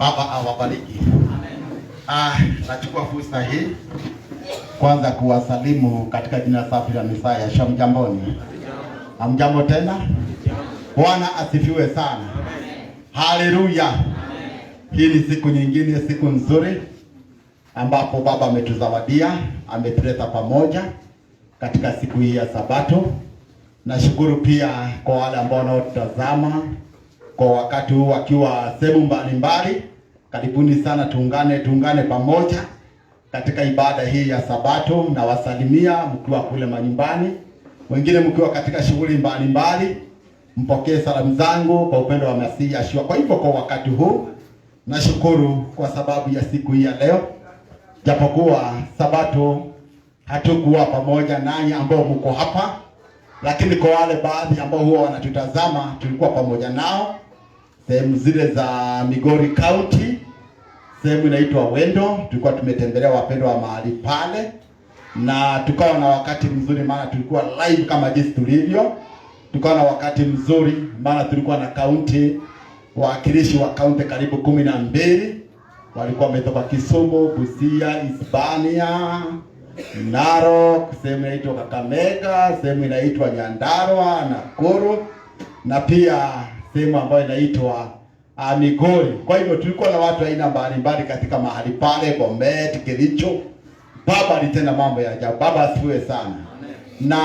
Baba awabariki. Nachukua fursa hii kwanza kuwasalimu katika jina safi la Messiah. Shamjamboni. Hamjambo tena? Bwana asifiwe sana. Haleluya. Hii ni siku nyingine, siku nzuri ambapo Baba ametuzawadia, ametuleta pamoja katika siku hii ya Sabato. Nashukuru pia kwa wale ambao wanaotazama kwa wakati huu wakiwa sehemu mbalimbali. Karibuni sana, tuungane pamoja katika ibada hii ya Sabato. Na wasalimia mkiwa kule manyumbani, wengine mkiwa katika shughuli mbalimbali. Mpokee salamu zangu kwa upendo wa Masihi Yeshua. Kwa hivyo kwa wakati huu nashukuru kwa sababu ya siku hii ya leo. Japokuwa Sabato hatukuwa pamoja nanyi ambao mko hapa, lakini kwa wale baadhi ambao huwa wanatutazama tulikuwa pamoja nao sehemu zile za Migori County, sehemu inaitwa Wendo. Tulikuwa tumetembelea wapendwa wa mahali pale na tukawa na wakati mzuri, maana tulikuwa live kama jinsi tulivyo. Tukawa na wakati mzuri maana tulikuwa na county, wakilishi wa county karibu 12. Walikuwa wametoka Kisumu, Busia, Hispania, Narok, sehemu inaitwa Kakamega, sehemu inaitwa Nyandarua, Nakuru, na pia sehemu ambayo inaitwa Migori. Kwa hivyo tulikuwa na watu aina mbalimbali katika mahali pale, Bomet, Kericho. Baba alitenda mambo ya ajabu. Baba asifiwe sana. Na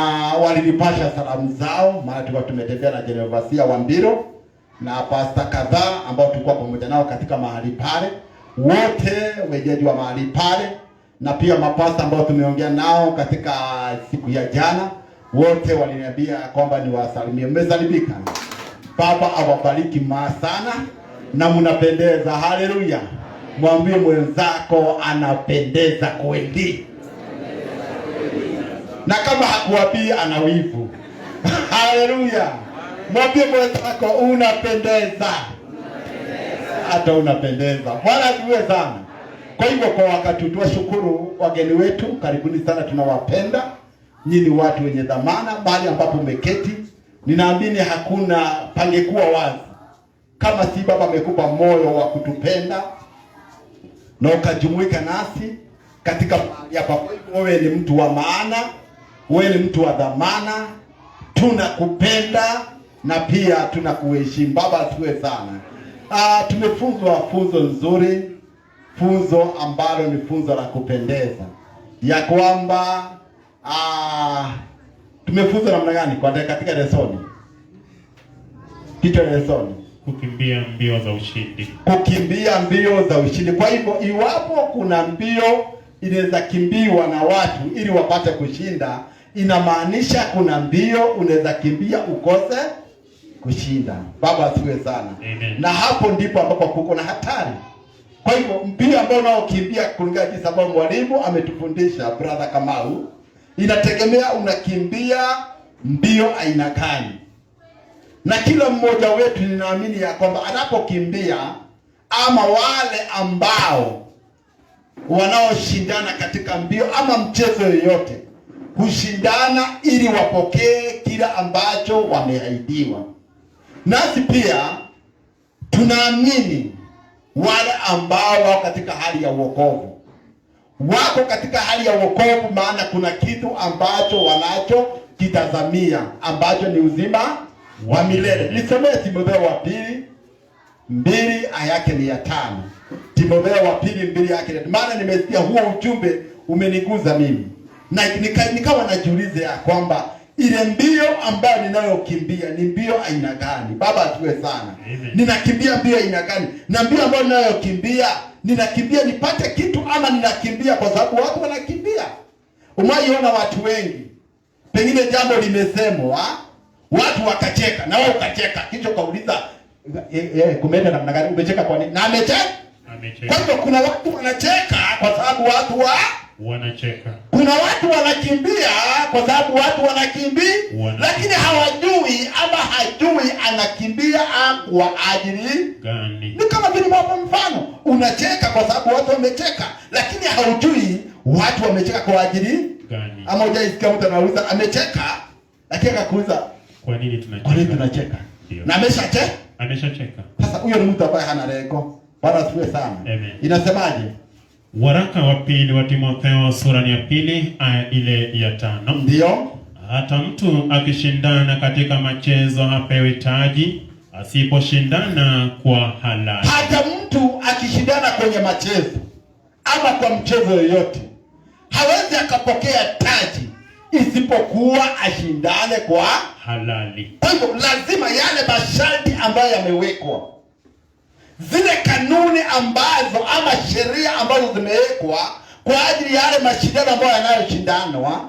walinipasha salamu zao, maana tulikuwa tumetembea na General Vasia Wambiro na pasta kadhaa ambao tulikuwa pamoja nao katika mahali pale, wote wenyeji wa mahali pale, na pia mapasta ambao tumeongea nao katika siku ya jana, wote waliniambia kwamba niwasalimie. Mmesalimika. Baba awabariki sana na mnapendeza. Haleluya. Mwambie mwenzako anapendeza kweli. Na kama hakuwapi ana wivu. Haleluya. Mwambie mwenzako unapendeza. Hata unapendeza. Bwana asifiwe sana. Kwa hivyo kwa wakati tuwashukuru wageni wetu, karibuni sana, tunawapenda. Nyinyi watu wenye dhamana mahali ambapo umeketi. Ninaamini hakuna pangekuwa wazi kama si Baba amekupa moyo wa kutupenda na ukajumuika nasi katika hapa. Wewe ni mtu wa maana, wewe ni mtu wa dhamana. Tunakupenda na pia tunakuheshimu. Baba asifiwe sana. Tumefunzwa funzo nzuri, funzo ambalo ni funzo la kupendeza, ya kwamba tumefunzwa namna gani kwa katika lesoni? Kichwa lesoni, kukimbia mbio za ushindi. Kukimbia mbio za ushindi. Kwa hivyo iwapo kuna mbio inaweza kimbiwa na watu ili wapate kushinda, inamaanisha kuna mbio unaweza kimbia ukose kushinda. Baba asifiwe sana. Amen. Na hapo ndipo ambapo kuko na hatari. Kwa hivyo mbio ambao unaokimbia kulingana jinsi ambavyo mwalimu ametufundisha brother Kamau, inategemea unakimbia mbio aina gani. Na kila mmoja wetu ninaamini ya kwamba anapokimbia, ama wale ambao wanaoshindana katika mbio ama mchezo yoyote, hushindana ili wapokee kila ambacho wameahidiwa. Nasi pia tunaamini wale ambao wako katika hali ya wokovu, wako katika hali ya wokovu, maana kuna kitu ambacho wanacho kitazamia ambacho ni uzima wa milele. Nisomee Timotheo wa pili 2 aya yake ni ya 5. Timotheo wa pili 2 yake, maana nimesikia huo ujumbe umeniguza mimi, na nikawa najiuliza ya kwamba ile mbio ambayo ninayokimbia ni mbio aina gani? Baba atuwe sana. Amen. Ninakimbia mbio aina gani? Na mbio ambayo ninayokimbia, ninakimbia nipate kitu ama ninakimbia kwa sababu watu wanakimbia? Umaiona watu wengi, pengine jambo limesemwa, watu wakacheka na wewe ukacheka, kisha kauliza kumeenda namna gani? Umecheka kwa nini? Na amecheka. Kwa hivyo kuna watu wanacheka kwa sababu watu wanacheka. Kuna watu wanakimbia kwa sababu watu wanakimbia, lakini hawajui ama hajui anakimbia kwa ajili gani. Ni kama vile kwa mfano, unacheka kwa sababu watu wamecheka, lakini haujui watu wamecheka kwa ajili gani. Ama hujaisikia mtu anauliza amecheka, lakini akakuuliza kwa nini tunacheka? Kwa nini tunacheka? Na ameshacheka. Ameshacheka. Sasa huyo ni mtu ambaye hana lengo. Bwana asifiwe sana. Amen. Inasemaje? Waraka wa pili wa Timotheo sura ya pili aya ile ya 5. Ndio. Hata mtu akishindana katika machezo hapewi taji, asiposhindana kwa halali. Hata mtu akishindana kwenye machezo ama kwa mchezo yoyote hawezi akapokea taji isipokuwa ashindane kwa halali. Kwa hivyo lazima yale masharti ambayo yamewekwa, zile kanuni ambazo ama sheria ambazo zimewekwa kwa ajili ya yale mashindano ambayo yanayoshindanwa,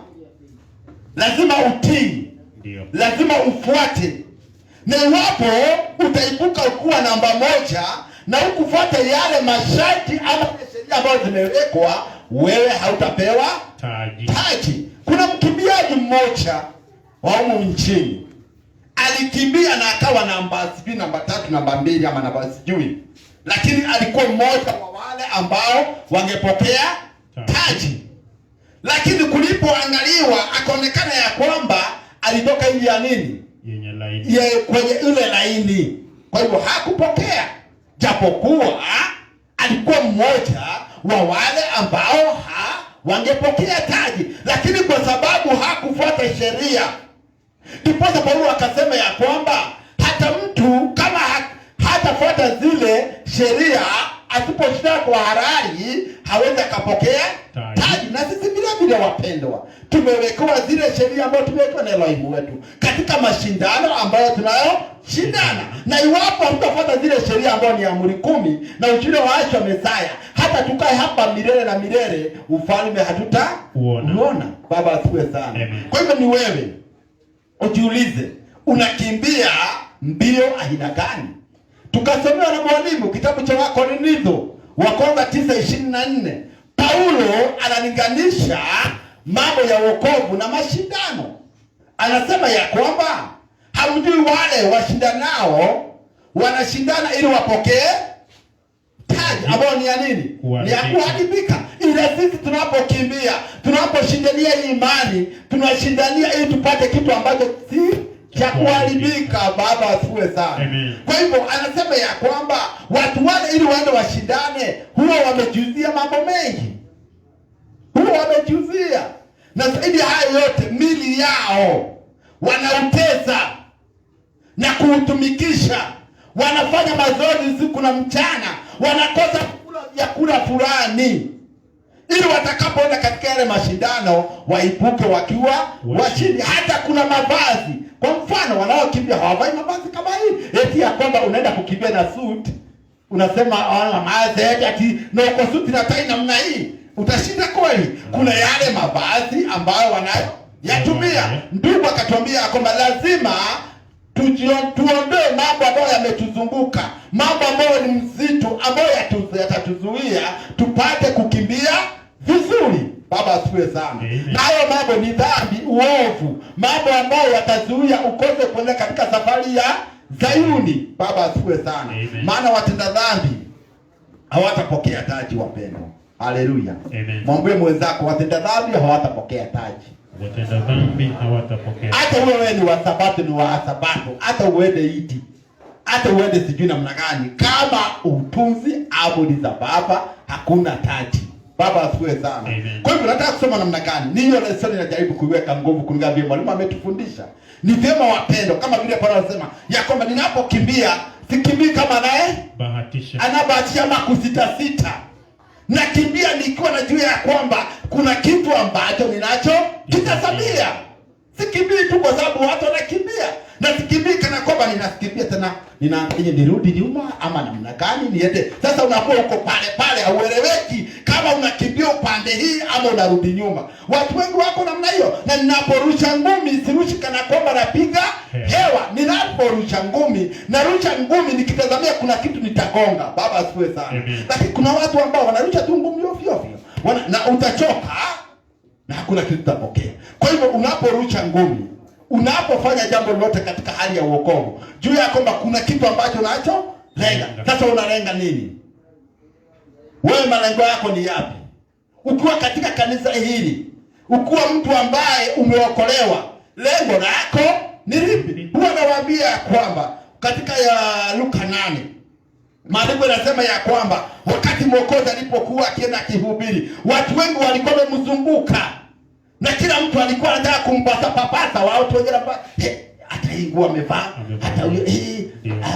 lazima utii. Ndio. Lazima ufuate. Na iwapo utaibuka kuwa namba moja na ukufuata yale masharti ama sheria ambazo zimewekwa, wewe hautapewa taji. Kuna mkimbiaji mmoja wa humu nchini alikimbia na akawa namba 3, namba 2 ama namba sijui, lakini alikuwa mmoja wa wale ambao wangepokea taji. Lakini kulipoangaliwa akaonekana ya kwamba alitoka nje ya nini? Yenye laini. Kwenye ile laini. Kwa hivyo hakupokea, japokuwa alikuwa mmoja wa wale ambao wangepokea taji, lakini kwa sababu hakufuata sheria, ndiposa Paulo akasema ya kwamba hata mtu kama hatafuata zile sheria, asiposhindana kwa halali, hawezi akapokea taji. Na sisi vile vile, wapendwa, tumewekewa zile sheria ambazo tumewekewa na Elohim wetu katika mashindano ambayo tunayoshindana. Na iwapo hatutafuata zile sheria ambazo ni amri 10 na ujira wa Asha Mesaya, hata tukae hapa milele na milele, ufalme hatutauona. Baba asifiwe sana. Kwa hivyo ni wewe ujiulize, unakimbia mbio aina gani? Tukasomewa na mwalimu kitabu cha Wakorintho wa kwanza 9:24. Paulo analinganisha mambo ya wokovu na mashindano. Anasema ya kwamba hamjui wale washindanao wanashindana ili wapokee taji ambayo ni ya nini? Ni ya kuharibika. Ila sisi tunapokimbia, tunaposhindania imani, tunashindania ili tupate kitu ambacho si cha kuharibika. Baba asifiwe sana. Kwa hivyo anasema ya kwamba watu wale ili waende washindane, huwa wamejuzia mambo mengi. Huwa wamejuzia. Na zaidi hayo yote, mili yao wanautesa na kuutumikisha. Wanafanya mazoezi usiku na mchana, wanakosa kula vyakula fulani ili watakapoenda katika yale mashindano waibuke wakiwa washindi. Hata kuna mavazi. Kwa mfano, wanaokimbia hawavai mavazi kama hii. Eti ya kwamba unaenda kukimbia na suit, unasema maaze eti na uko suit na tai namna hii, utashinda kweli? Kuna yale mavazi ambayo wanayoyatumia. Ndugu akatuambia kwamba lazima tuondoe mambo ambayo yametuzunguka, mambo ambayo ni mzito, ambayo yatatuzuia tupate kukimbia vizuri. Baba asifiwe sana. Na hayo mambo ni dhambi, uovu, mambo ambayo yatazuia ukose kwenda katika safari ya Zayuni. Baba asifiwe sana. Maana watenda dhambi hawatapokea taji, wapendwa. Haleluya. Mwambie mwenzako, watenda dhambi hawatapokea taji. Watenda dhambi hawatapokea. Hata wewe ni wa Sabato, ni wa Sabato, hata uende iti, hata uende sijui namna gani, kama utunzi amri za Baba, hakuna taji. Baba asifiwe sana. Kwa hivyo nataka kusema namna gani? Ni hiyo lesson inajaribu kuiweka nguvu kulingana vile mwalimu ametufundisha. Ni vyema wapendo, kama vile Paulo anasema ya kwamba ninapokimbia sikimbii kama naye bahatisha. Anabahatisha ama kusita. Nakimbia nikiwa najua ya kwamba kuna kitu ambacho ninacho kitasabia. Sikimbii tu kwa sababu watu wanakimbia. Na sikimbii kana kwamba ninakimbia tena ninaangalia nirudi nyuma ama namna gani niende. Sasa unakuwa uko pale haueleweki kama unakimbia upande hii ama unarudi nyuma. Watu wengi wako namna hiyo. Na ninaporusha ngumi sirushi kana kwamba napiga hewa. Ninaporusha ngumi narusha ngumi nikitazamia kuna kitu nitagonga. Baba asifiwe sana. Lakini kuna watu ambao wanarusha tu ngumi ovyo na utachoka na hakuna kitu utapokea. Kwa hivyo unaporusha ngumi, unapofanya jambo lolote katika hali ya wokovu, juu ya kwamba kuna kitu ambacho unacho lenga. Sasa unalenga nini? Wewe malengo yako ni yapi? Ukiwa katika kanisa hili, ukiwa mtu ambaye umeokolewa, lengo lako ni lipi? Huwa nawaambia kwamba katika ya Luka 8 Maandiko yanasema ya kwamba wakati Mwokozi alipokuwa akienda kihubiri, watu wengi walikuwa wamemzunguka na kila mtu alikuwa anataka kumpasa papasa. Watu wengine hata hii nguo amevaa, hata huyo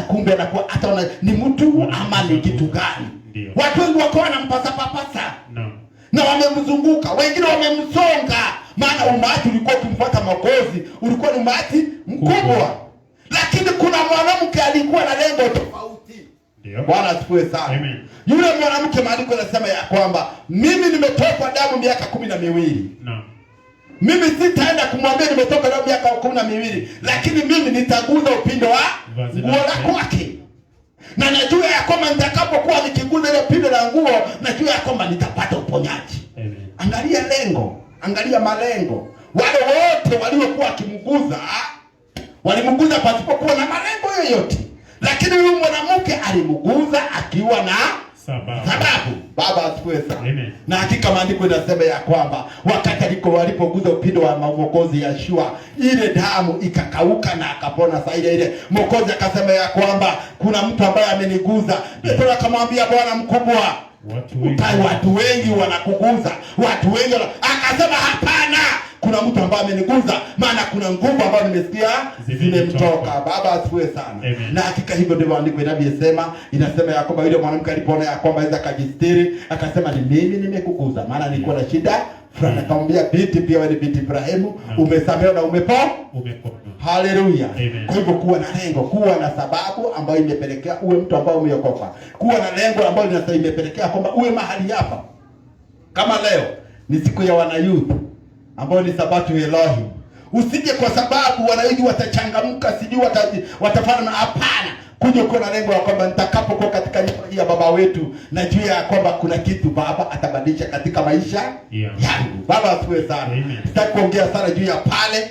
kumbe anakuwa hata ni mtu ama ni kitu gani? Watu wengi wakawa wanampasa papasa na wamemzunguka, wengine wamemsonga, maana umati ulikuwa ukimfuata Mwokozi ulikuwa ni umati mkubwa. Lakini kuna mwanamke alikuwa na lengo tofauti. Bwana asifiwe sana. Amen. Yule mwanamke maandiko yanasema ya kwamba mimi nimetokwa damu miaka 12. Naam. Mimi sitaenda kumwambia nimetoka damu miaka 12, lakini mimi nitaguza upindo wa nguo la kwake. Na najua ya kwamba nitakapokuwa nikiguza ile pindo la nguo, najua ya kwamba nitapata uponyaji. Amen. Angalia lengo, angalia malengo. Wale wote waliokuwa wakimguza walimguza pasipokuwa na malengo yoyote. Lakini huyu mwanamke alimguza akiwa na sababu. Baba asifiwe sana. Na hakika maandiko yanasema ya kwamba wakati walipoguza upindo wa Mwokozi Yeshua, ile damu ikakauka na akapona. Sasa ile Mwokozi akasema ya kwamba kuna mtu ambaye ameniguza. Petro akamwambia, Bwana mkubwa, watu wengi wanakuguza, watu wengi akasema hapana, kuna mtu ambaye ameniguza, maana kuna nguvu ambayo nimesikia zimemtoka. Baba asifiwe sana. Amen. Na hakika hivyo ndivyo andiko inavyosema. Inasema ya kwamba yule mwanamke alipoona ya kwamba aweza kujistiri, akasema ni mimi nimekuguza, maana nilikuwa na shida fulani. Akamwambia, binti, pia wewe ni binti Ibrahimu, umesamehewa na umepona. Haleluya. Kwa hivyo kuwa na lengo, kuwa na sababu ambayo imepelekea uwe mtu ambaye umeokoka. Kuwa na lengo ambayo imepelekea kwamba uwe mahali hapa. Kama leo ni siku ya wanayouth ambao ni Sabato Elohim. Usije kwa sababu wanawiji watachangamka, sijui watafanya na hapana. Kuja kwa na lengo la kwamba nitakapokuwa katika nyumba hii ya baba wetu, najua ya kwamba kuna kitu baba atabadilisha katika maisha yangu. Baba asifiwe sana. Sitaki kuongea sana juu ya pale.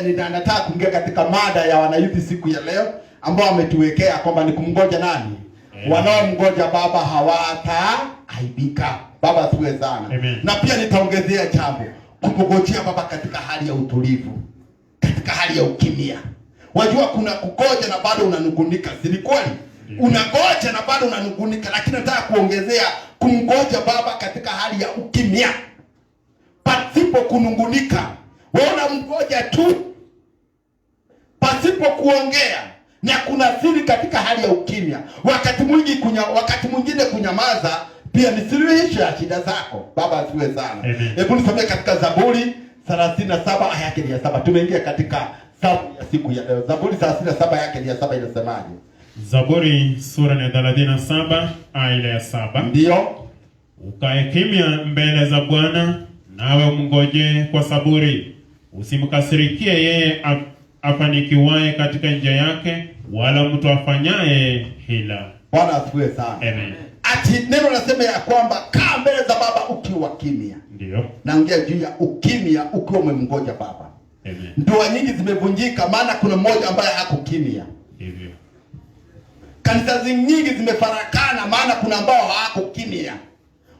Ninataka kuongea katika mada ya wanayuthi siku ya leo ambao wametuwekea kwamba ni kumngoja nani? Wanaomngoja baba hawataaibika. Baba asifiwe sana. Na pia nitaongezea jambo, kumngojea baba katika hali ya utulivu, katika hali ya ukimya. Wajua kuna kugoja na bado unanungunika, si kweli? Unagoja na bado unanungunika, lakini nataka kuongezea kumngoja baba katika hali ya ukimya, pasipo kunungunika. Wewe unamngoja tu pasipo kuongea, na kuna siri katika hali ya ukimya. Wakati mwingine kunyamaza pia ni suluhisho ya shida zako. Baba asifiwe sana. Hebu nisomee katika Zaburi 37 aya yake ya 7. Tumeingia katika sababu ya siku ya leo. Zaburi 37 aya yake ya 7 inasemaje? Zaburi sura ya 37 aya ya 7. Ndio. Ukae kimya mbele za Bwana, nawe umngoje kwa saburi. Usimkasirikie yeye afanikiwaye katika njia yake, wala mtu afanyaye hila. Bwana asifiwe sana. Amen. Ati neno nasema ya kwamba kaa mbele za baba ukiwa kimya. Ndio. Naongea juu ya ukimya ukiwa umemngoja baba. Amen. Ndoa nyingi zimevunjika maana kuna mmoja ambaye hakukimya. Ndivyo. Kanisa nyingi zimefarakana maana kuna ambao hawakukimya.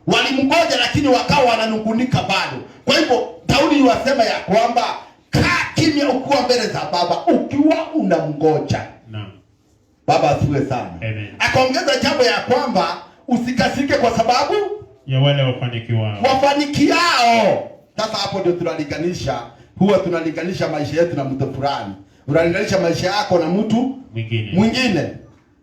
Walimngoja lakini wakawa wananungunika bado. Kwa hivyo Daudi yuwasema ya kwamba kaa kimya ukiwa mbele za baba ukiwa unamngoja. Naam. Baba asifiwe sana. Amen. Akaongeza jambo ya kwamba usikasike kwa sababu ya wale wafanikiao. Sasa hapo ndio tunalinganisha maisha yetu na mtu fulani. Unalinganisha maisha yako na mtu mwingine.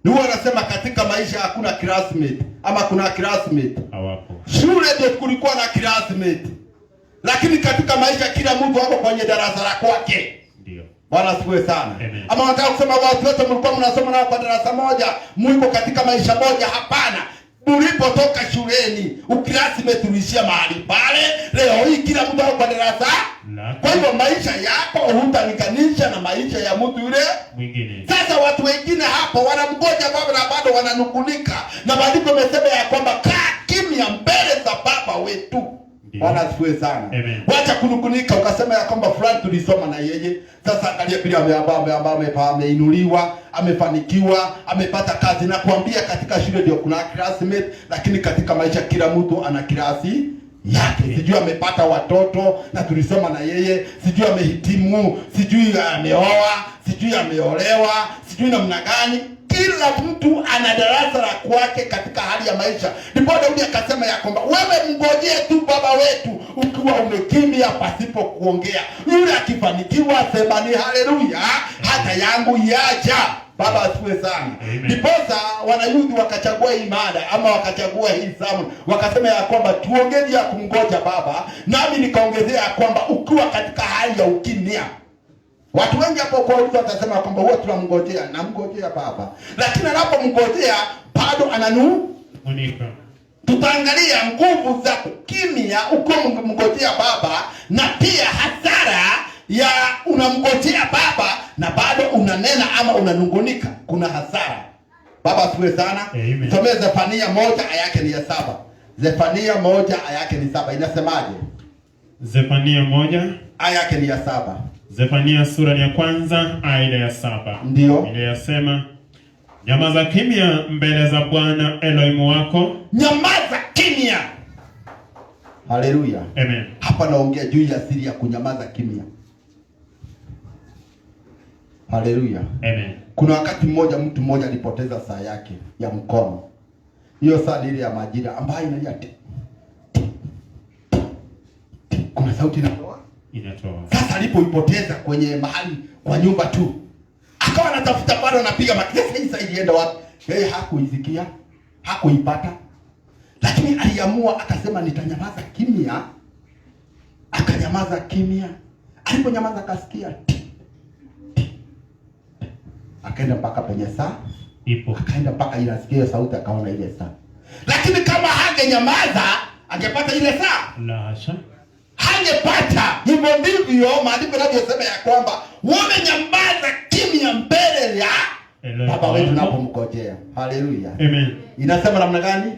Huwa anasema katika maisha hakuna classmate ama kuna classmate. Hawapo. Shule ndio kulikuwa na classmate. Lakini katika maisha kila mtu wako kwenye darasa la kwake. Ndio. Bwana asifiwe sana. Amen. Ama nataka kusema watu wote mlikuwa mnasoma nao kwa darasa moja, mliko katika maisha moja? Hapana. Ulipotoka shuleni, uklasmate ulishia mahali pale. Leo hii kila mtu wako kwa darasa. Kwa hivyo maisha yako hutalinganisha na maisha ya mtu yule mwingine. Sasa watu wengine hapo wanamgoja baba na bado wananungunika. Na maandiko yamesema ya kwamba kaa kimya mbele za baba wetu. Bwana asifiwe sana. Wacha kunungunika ukasema ya kwamba fulani tulisoma na yeye. Sasa angalia bila ameinuliwa, amefanikiwa, amepata kazi, na kuambia katika shule ndio kuna classmate, lakini katika maisha kila mtu ana klasi yake. Sijui amepata watoto na tulisoma na yeye, sijui amehitimu, sijui ameoa, sijui ameolewa, sijui namna gani. kila mtu ana darasa la kwake katika hali ya maisha. Ndipo Daudi akasema ya kwamba wewe mngojee tu baba wetu ukiwa umekimya pasipo kuongea. Yule akifanikiwa sema ni haleluya, hata yangu yaja. Baba asifiwe sana. Ndiposa wanayuthi wakachagua hii mada ama wakachagua hii zamu, wakasema ya kwamba tuongee ya kumngoja baba, nami nikaongezea ya kwamba ukiwa katika hali ya ukimya. Watu wengi hapo kwa ulizo watasema kwamba huwa tunamngojea na mngojea baba, lakini anapomngojea bado ananunika. Tutaangalia nguvu za kukimya uko mngojea baba, na pia hasara ya unamngojea baba na bado unanena ama unanungunika. Kuna hasara. Baba asifiwe sana. Tusome Zefania 1 aya yake ni ya 7. Zefania 1 aya yake ni 7. Inasemaje? Zefania 1 aya yake ni ya 7. Zefania sura ya 1 aya ya 7. Ndio. Ile yasema, nyamaza kimya mbele za Bwana Elohimu wako. Nyamaza kimya. Haleluya. Amen. Hapa naongea juu ya siri ya kunyamaza kimya. Haleluya. Amen. Kuna wakati mmoja mtu mmoja alipoteza saa yake ya mkono. Hiyo saa ile ya majira ambayo inalia. Kuna sauti inatoa. Sasa alipoipoteza kwenye mahali kwa nyumba tu, akawa anatafuta bado anapiga makelele, sasa ilienda wapi? Yeye hakuisikia, hakuipata. Lakini aliamua akasema nitanyamaza kimya. Akanyamaza kimya. Aliponyamaza akasikia. Akaenda mpaka penye saa ipo. Akaenda mpaka ile asikie sauti, akaona ile saa. Lakini kama hangenyamaza, angepata ile saa? La hasha. Hangepata. Hivyo ndivyo maandiko yanavyosema ya kwamba wamenyamaza kimya mbele ya baba wetu tunapomngojea. Haleluya. Amen. Inasema namna gani?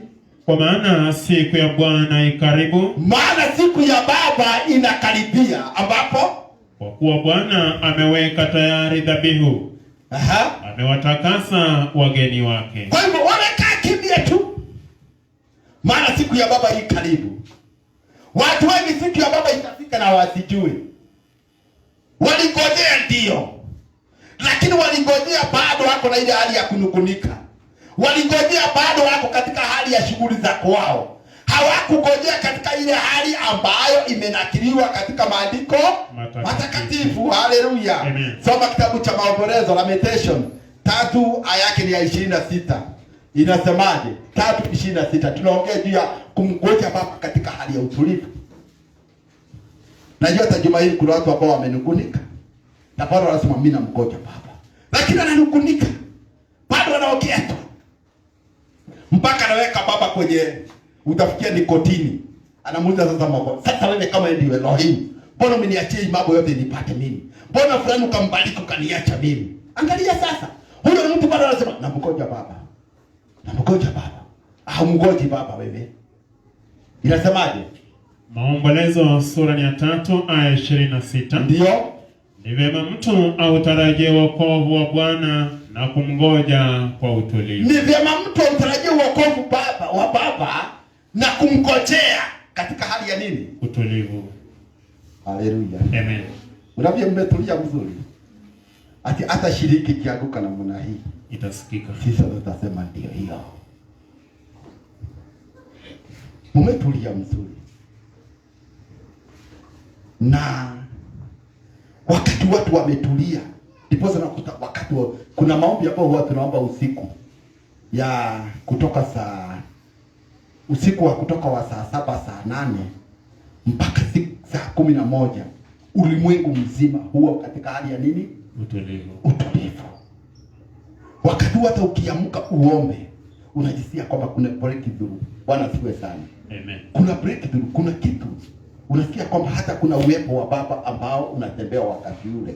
Kwa maana siku ya Bwana ikaribu. Maana siku ya baba inakaribia, ambapo kwa kuwa Bwana ameweka tayari dhabihu. Amewatakasa wageni wake. Kwa hivyo wamekaa kimya tu, maana siku ya baba hii karibu. Watu wengi siku ya baba itafika na wasijue. Walingojea ndio, lakini walingojea bado wako na ile hali ya kunukunika. Walingojea bado wako katika hali ya shughuli za kwao. Hawakungojea katika ile hali ambayo imenakiliwa katika maandiko matakatifu. Haleluya. Soma kitabu cha Maombolezo, Lamentation 3 aya yake ni ya 26. Inasemaje? 3:26. Tunaongea juu ya kumngoja baba katika hali ya utulivu. Najua hata juma hili kuna watu ambao wamenungunika. Na Paulo anasema mimi namngoja baba. Lakini ananungunika. Bado anaongea tu. Mpaka anaweka baba kwenye utafikia nikotini. Anamuuliza sasa mambo. Sasa wewe kama ndiye Elohim, mbona umeniachia mambo yote nipate mimi? Mbona fulani ukambariki ukaniacha mimi? Angalia sasa. Huyo ni mtu bado anasema namngoja baba. Namngoja baba. Hamngoji baba wewe. Inasemaje? Maombolezo sura ya 3 aya 26. Ndio. Ni vyema mtu autarajie wokovu wa Bwana na kumngoja kwa utulivu. Ni vyema mtu autarajie wokovu wa baba na kumngojea katika hali ya nini? Utulivu. Haleluya. Amen. Unavyo mmetulia vizuri. Ati hata shiriki kianguka namna hii itasikika. Sisi tutasema ndio hiyo. Mmetulia mzuri. Na wakati watu wametulia, ndipo nakuta wakati kuna maombi hapo huwa tunaomba usiku ya kutoka usiku wa kutoka wa saa 7 saa 8 mpaka saa 11. Ulimwengu mzima huwa katika hali ya nini? Utulivu. Utulivu. Wakati hata ukiamka uombe, unajisikia kwamba kuna breakthrough. Bwana asifiwe sana. Amen. Kuna breakthrough, kuna kitu. Unasikia kwamba hata kuna uwepo wa baba ambao unatembea wakati ule.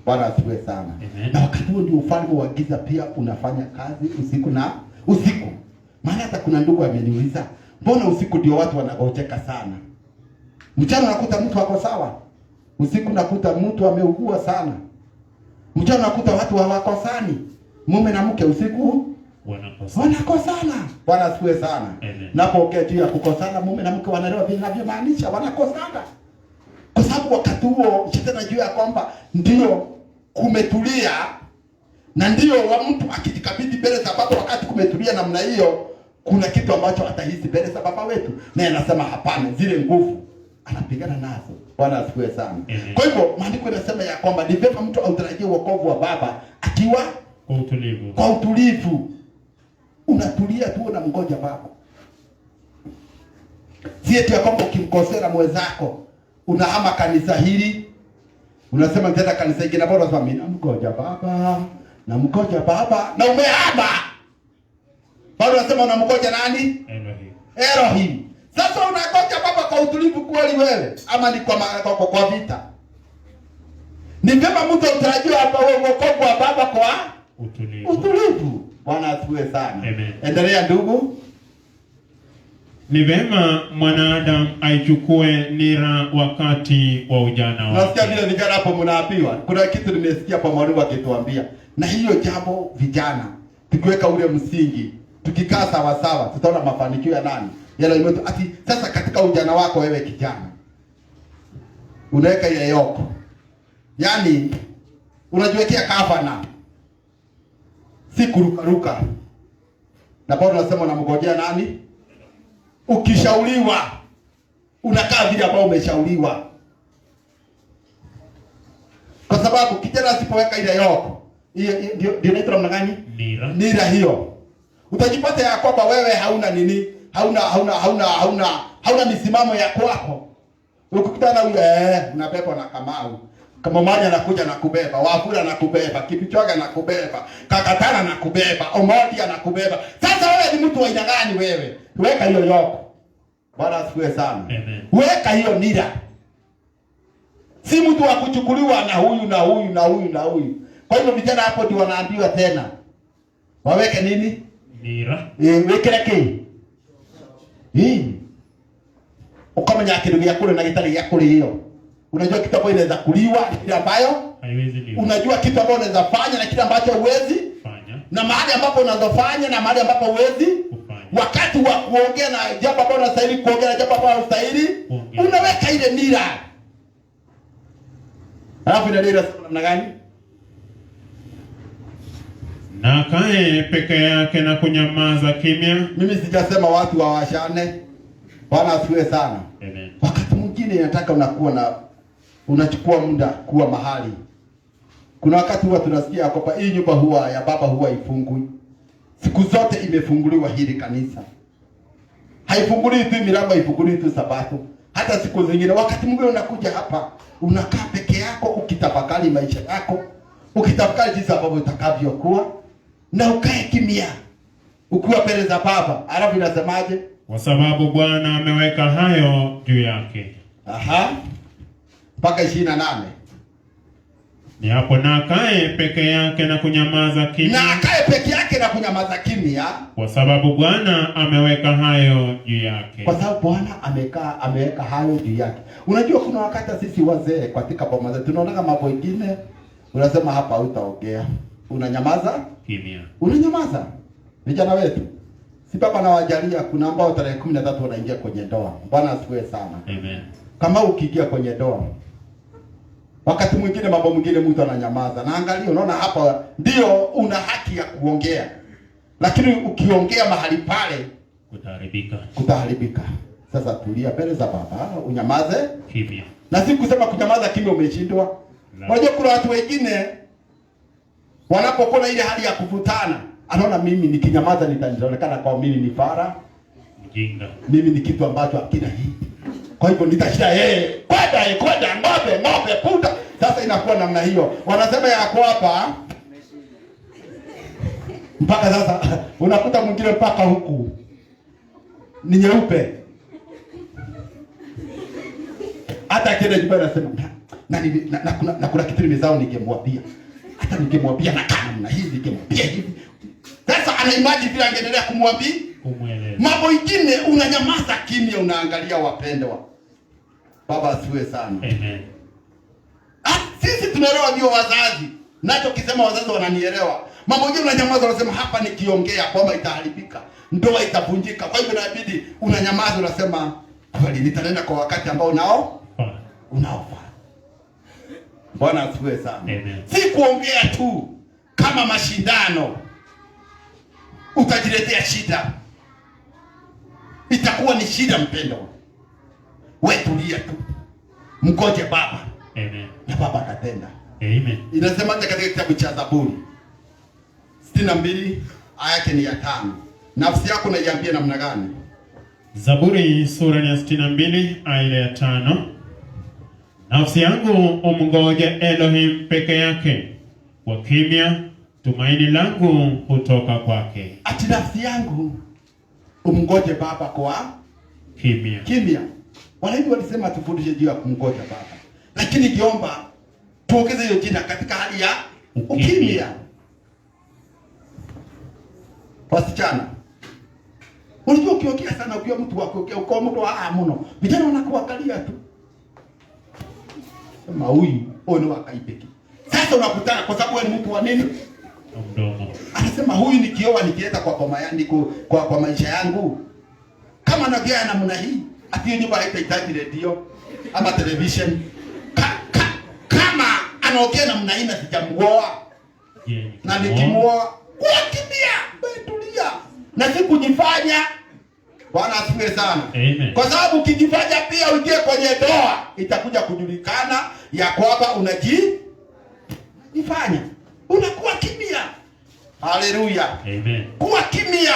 Bwana asifiwe sana. Amen. Na wakati huo ndio ufalme wa giza pia unafanya kazi usiku na usiku. Maana hata kuna ndugu ameniuliza, mbona usiku ndio watu wanagojeka sana? Mchana nakuta mtu wako sawa. Usiku nakuta mtu ameugua sana. Mchana nakuta watu hawakosani. Mume na mke usiku wanakosana. Bwana asifiwe sana. Napoongea juu ya kukosana, mume na mke wanaelewa vinavyomaanisha wanakosana. Kwa sababu wakati huo shetani anajua kwamba ndio kumetulia Na ndio wa mtu akijikabidhi mbele za Baba wakati kumetulia namna hiyo, kuna kitu ambacho atahisi mbele za Baba wetu. Na anasema hapana, zile nguvu anapigana nazo. Bwana asifiwe sana. Kwa hivyo maandiko yanasema ya kwamba ni vyema mtu autarajie wokovu wa Baba akiwa kwa utulivu. Kwa utulivu. Unatulia tu na mngoja Baba. Si eti ya kwamba ukimkosea mwenzako unahama kanisa hili, unasema nitaenda kanisa hili na bora mimi namngoja Baba, namngoja Baba na umehama. Bado unasema unamngoja nani? Elohim. Sasa unangoja Baba kwa utulivu kweli wewe ama ni kwa vita? Ni vyema mtu utarajia hapa wokovu wa Baba kwa utulivu. Bwana asifiwe sana. Amen. Endelea ndugu. Ni vema mwanadamu aichukue nira wakati wa ujana wake. Nasikia vile vijana hapo mnaambiwa. Kuna kitu nimesikia kwa mwalimu akituambia. Na hiyo jambo vijana, tukiweka ule msingi, tukikaa sawa sawa, tutaona mafanikio ya nani? Yale mtu ati sasa katika ujana wako wewe kijana. Unaweka ile yoko. Yaani unajiwekea kafana. Si kuruka. Na Paulo anasema unamngojea nani? Ukishauriwa unakaa vile ambao umeshauriwa. Kwa sababu kijana asipoweka ile yoko, hiyo ndio inaitwa namna gani? Nira hiyo. Utajipata ya kwamba wewe hauna nini? Hauna misimamo ya kwako. Ukikutana yule unabebwa na Kamau. Kama mmoja anakuja na kubeba, Wafula na kubeba, Kipichoga na kubeba, Kakatana na kubeba, Omodi na kubeba. Sasa wewe ni mtu wa aina gani wewe? Weka hiyo yoko. Bwana asifiwe sana. Amen. Weka hiyo nira. Si mtu wa kuchukuliwa na huyu na huyu na huyu na huyu. Kwa hivyo vijana hapo ndio wanaambiwa tena. Waweke nini? Nira. Wekeleke. Ukamenya kitu ya kule na gitari ya kule hiyo. Unajua kitu ambacho inaweza kuliwa, kitu ambayo haiwezi liwa. Unajua kitu ambacho unaweza fanya na kitu ambacho huwezi fanya. Na mahali ambapo unazofanya na mahali ambapo huwezi kufanya. Wakati wa kuongea na jambo ambalo unastahili kuongea na jambo ambalo unastahili, unaweka ile nira. Alafu ile nira namna gani? Na kae peke yake na kunyamaza kimya. Mimi sijasema watu wawashane. Bwana asifiwe sana. Amen. Wakati mwingine nataka unachukua muda kuwa mahali. Kuna wakati huwa tunasikia kwamba hii nyumba huwa ya Baba huwa ifungui. Siku zote imefunguliwa hili kanisa. Haifunguliwi tu milango, haifunguliwi tu Sabato. Hata siku zingine wakati mwingine unakuja hapa, unakaa peke yako ukitafakari maisha yako, ukitafakari jinsi ambavyo utakavyokuwa na ukae kimya. Ukiwa mbele za Baba, alafu inasemaje? Kwa sababu Bwana ameweka hayo juu yake. Mpaka 28. Ni hapo na akae peke yake na kunyamaza kimya. Na akae peke yake na kunyamaza kimya. Kwa sababu Bwana ameweka hayo juu yake. Kwa sababu Bwana ameweka hayo juu yake. Unajua kuna wakati sisi wazee katika boma zetu tunaona mambo mengine, unasema hapa hutaongea. Unanyamaza kimya. Unanyamaza. Vijana wetu. Si Baba anawajalia kuna ambao tarehe 13 wanaingia kwenye ndoa. Bwana asifiwe sana. Amen. Kama ukiingia kwenye ndoa, wakati mwingine mambo mwingine mtu ananyamaza. Na angalia unaona hapa ndio una haki ya kuongea. Lakini ukiongea mahali pale kutaharibika. Sasa tulia mbele za Baba, unyamaze kimya. Na si kusema kunyamaza kimya umeshindwa. Unajua kuna watu wengine wanapokuwa ile hali ya kuvutana, anaona mimi nikinyamaza nitaonekana kwa mimi ni fara, mjinga. Mimi ni kitu ambacho hakina hii. Kwa hivyo nitashinda kwenda ng'ombe puta. Sasa inakuwa namna hiyo. Wanasema yako hapa mpaka sasa unakuta mwingine mpaka huku ni nyeupe. Hata kile jibu anasema na kuna kitu nimezao ningemwambia. Hata ningemwambia na kama hivi ningemwambia hivi. Sasa anaimagine vile angeendelea kumwambia. Mambo mengine unanyamaza kimya, unaangalia wapendwa. Baba asiwe sana. Amen. Sisi tunaelewa ndio wazazi. Nacho kisema wazazi wananielewa. Mambo mengine unanyamaza, unasema hapa nikiongea kwamba itaharibika, ndoa itavunjika. Kwa hivyo inabidi unanyamaza, unasema kweli nitaenda kwa wakati ambao unaofaa. Bwana asiwe sana. Amen. Si kuongea tu. kama mashindano, utajiletea shida. Itakuwa ni shida mpendo. Wewe tulia tu. Mgoje Baba. Amen. Na Baba atatenda. Amen. Inasema katika kitabu cha Zaburi 62 aya yake ni ya 5. Nafsi yako naiambia namna gani? Zaburi sura ya 62 aya ya 5. Nafsi yangu umngoje Elohim peke yake, kwa kimya tumaini langu hutoka kwake. Ati nafsi yangu umngoje Baba kwa kimya. Kimya. Walimu walisema tufundishe juu ya kumngoja Baba. Lakini kiomba tuongeze hiyo jina katika hali ya ukimya. Wasichana, unajua ukiongea sana, ukiwa mtu wako uko mtu mno, vijana wanakuangalia tu. Sema huyu ni wakaipeki. Sasa unakutana kwa sababu wewe ni mtu wa nini? Mdomo. Anasema huyu nikioa nikienda kwa boma yangu kwa maisha yangu. Kama anaongea namna hii, ati nyumba haitahitaji radio ama television. Kama anaongea namna hii na sijamuoa. Yeah, na nikimuoa kwa kimya, tulia. Na si kujifanya. Bwana asifiwe sana. Amen. Kwa sababu ukijifanya pia uingie kwenye doa, itakuja kujulikana ya kwamba unajifanya. Unakuwa kimya. Haleluya. Amen. Kuwa kimya.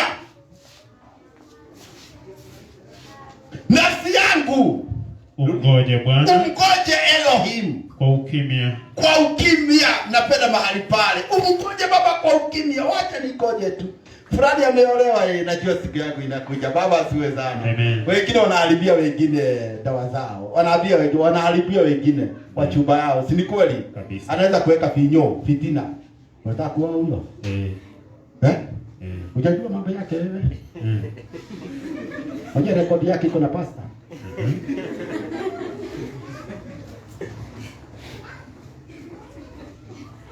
Nafsi yangu umngoje Bwana. Umngoje Elohim kwa ukimya. Kwa ukimya. Napenda mahali pale. Umngoje Baba kwa ukimya. Wacha nikoje tu. Fulani ameolewa, najua siku yangu inakuja. Baba asiwe sana. Amen. Wengine wanaharibia wengine dawa zao. Wanaharibia wengine kwa chumba yao. Si ni kweli? Kabisa. Anaweza kuweka finyo, fitina. Unataka kuoa huyo? Unajua mambo yake wewe? Unajua rekodi yake iko na pasta.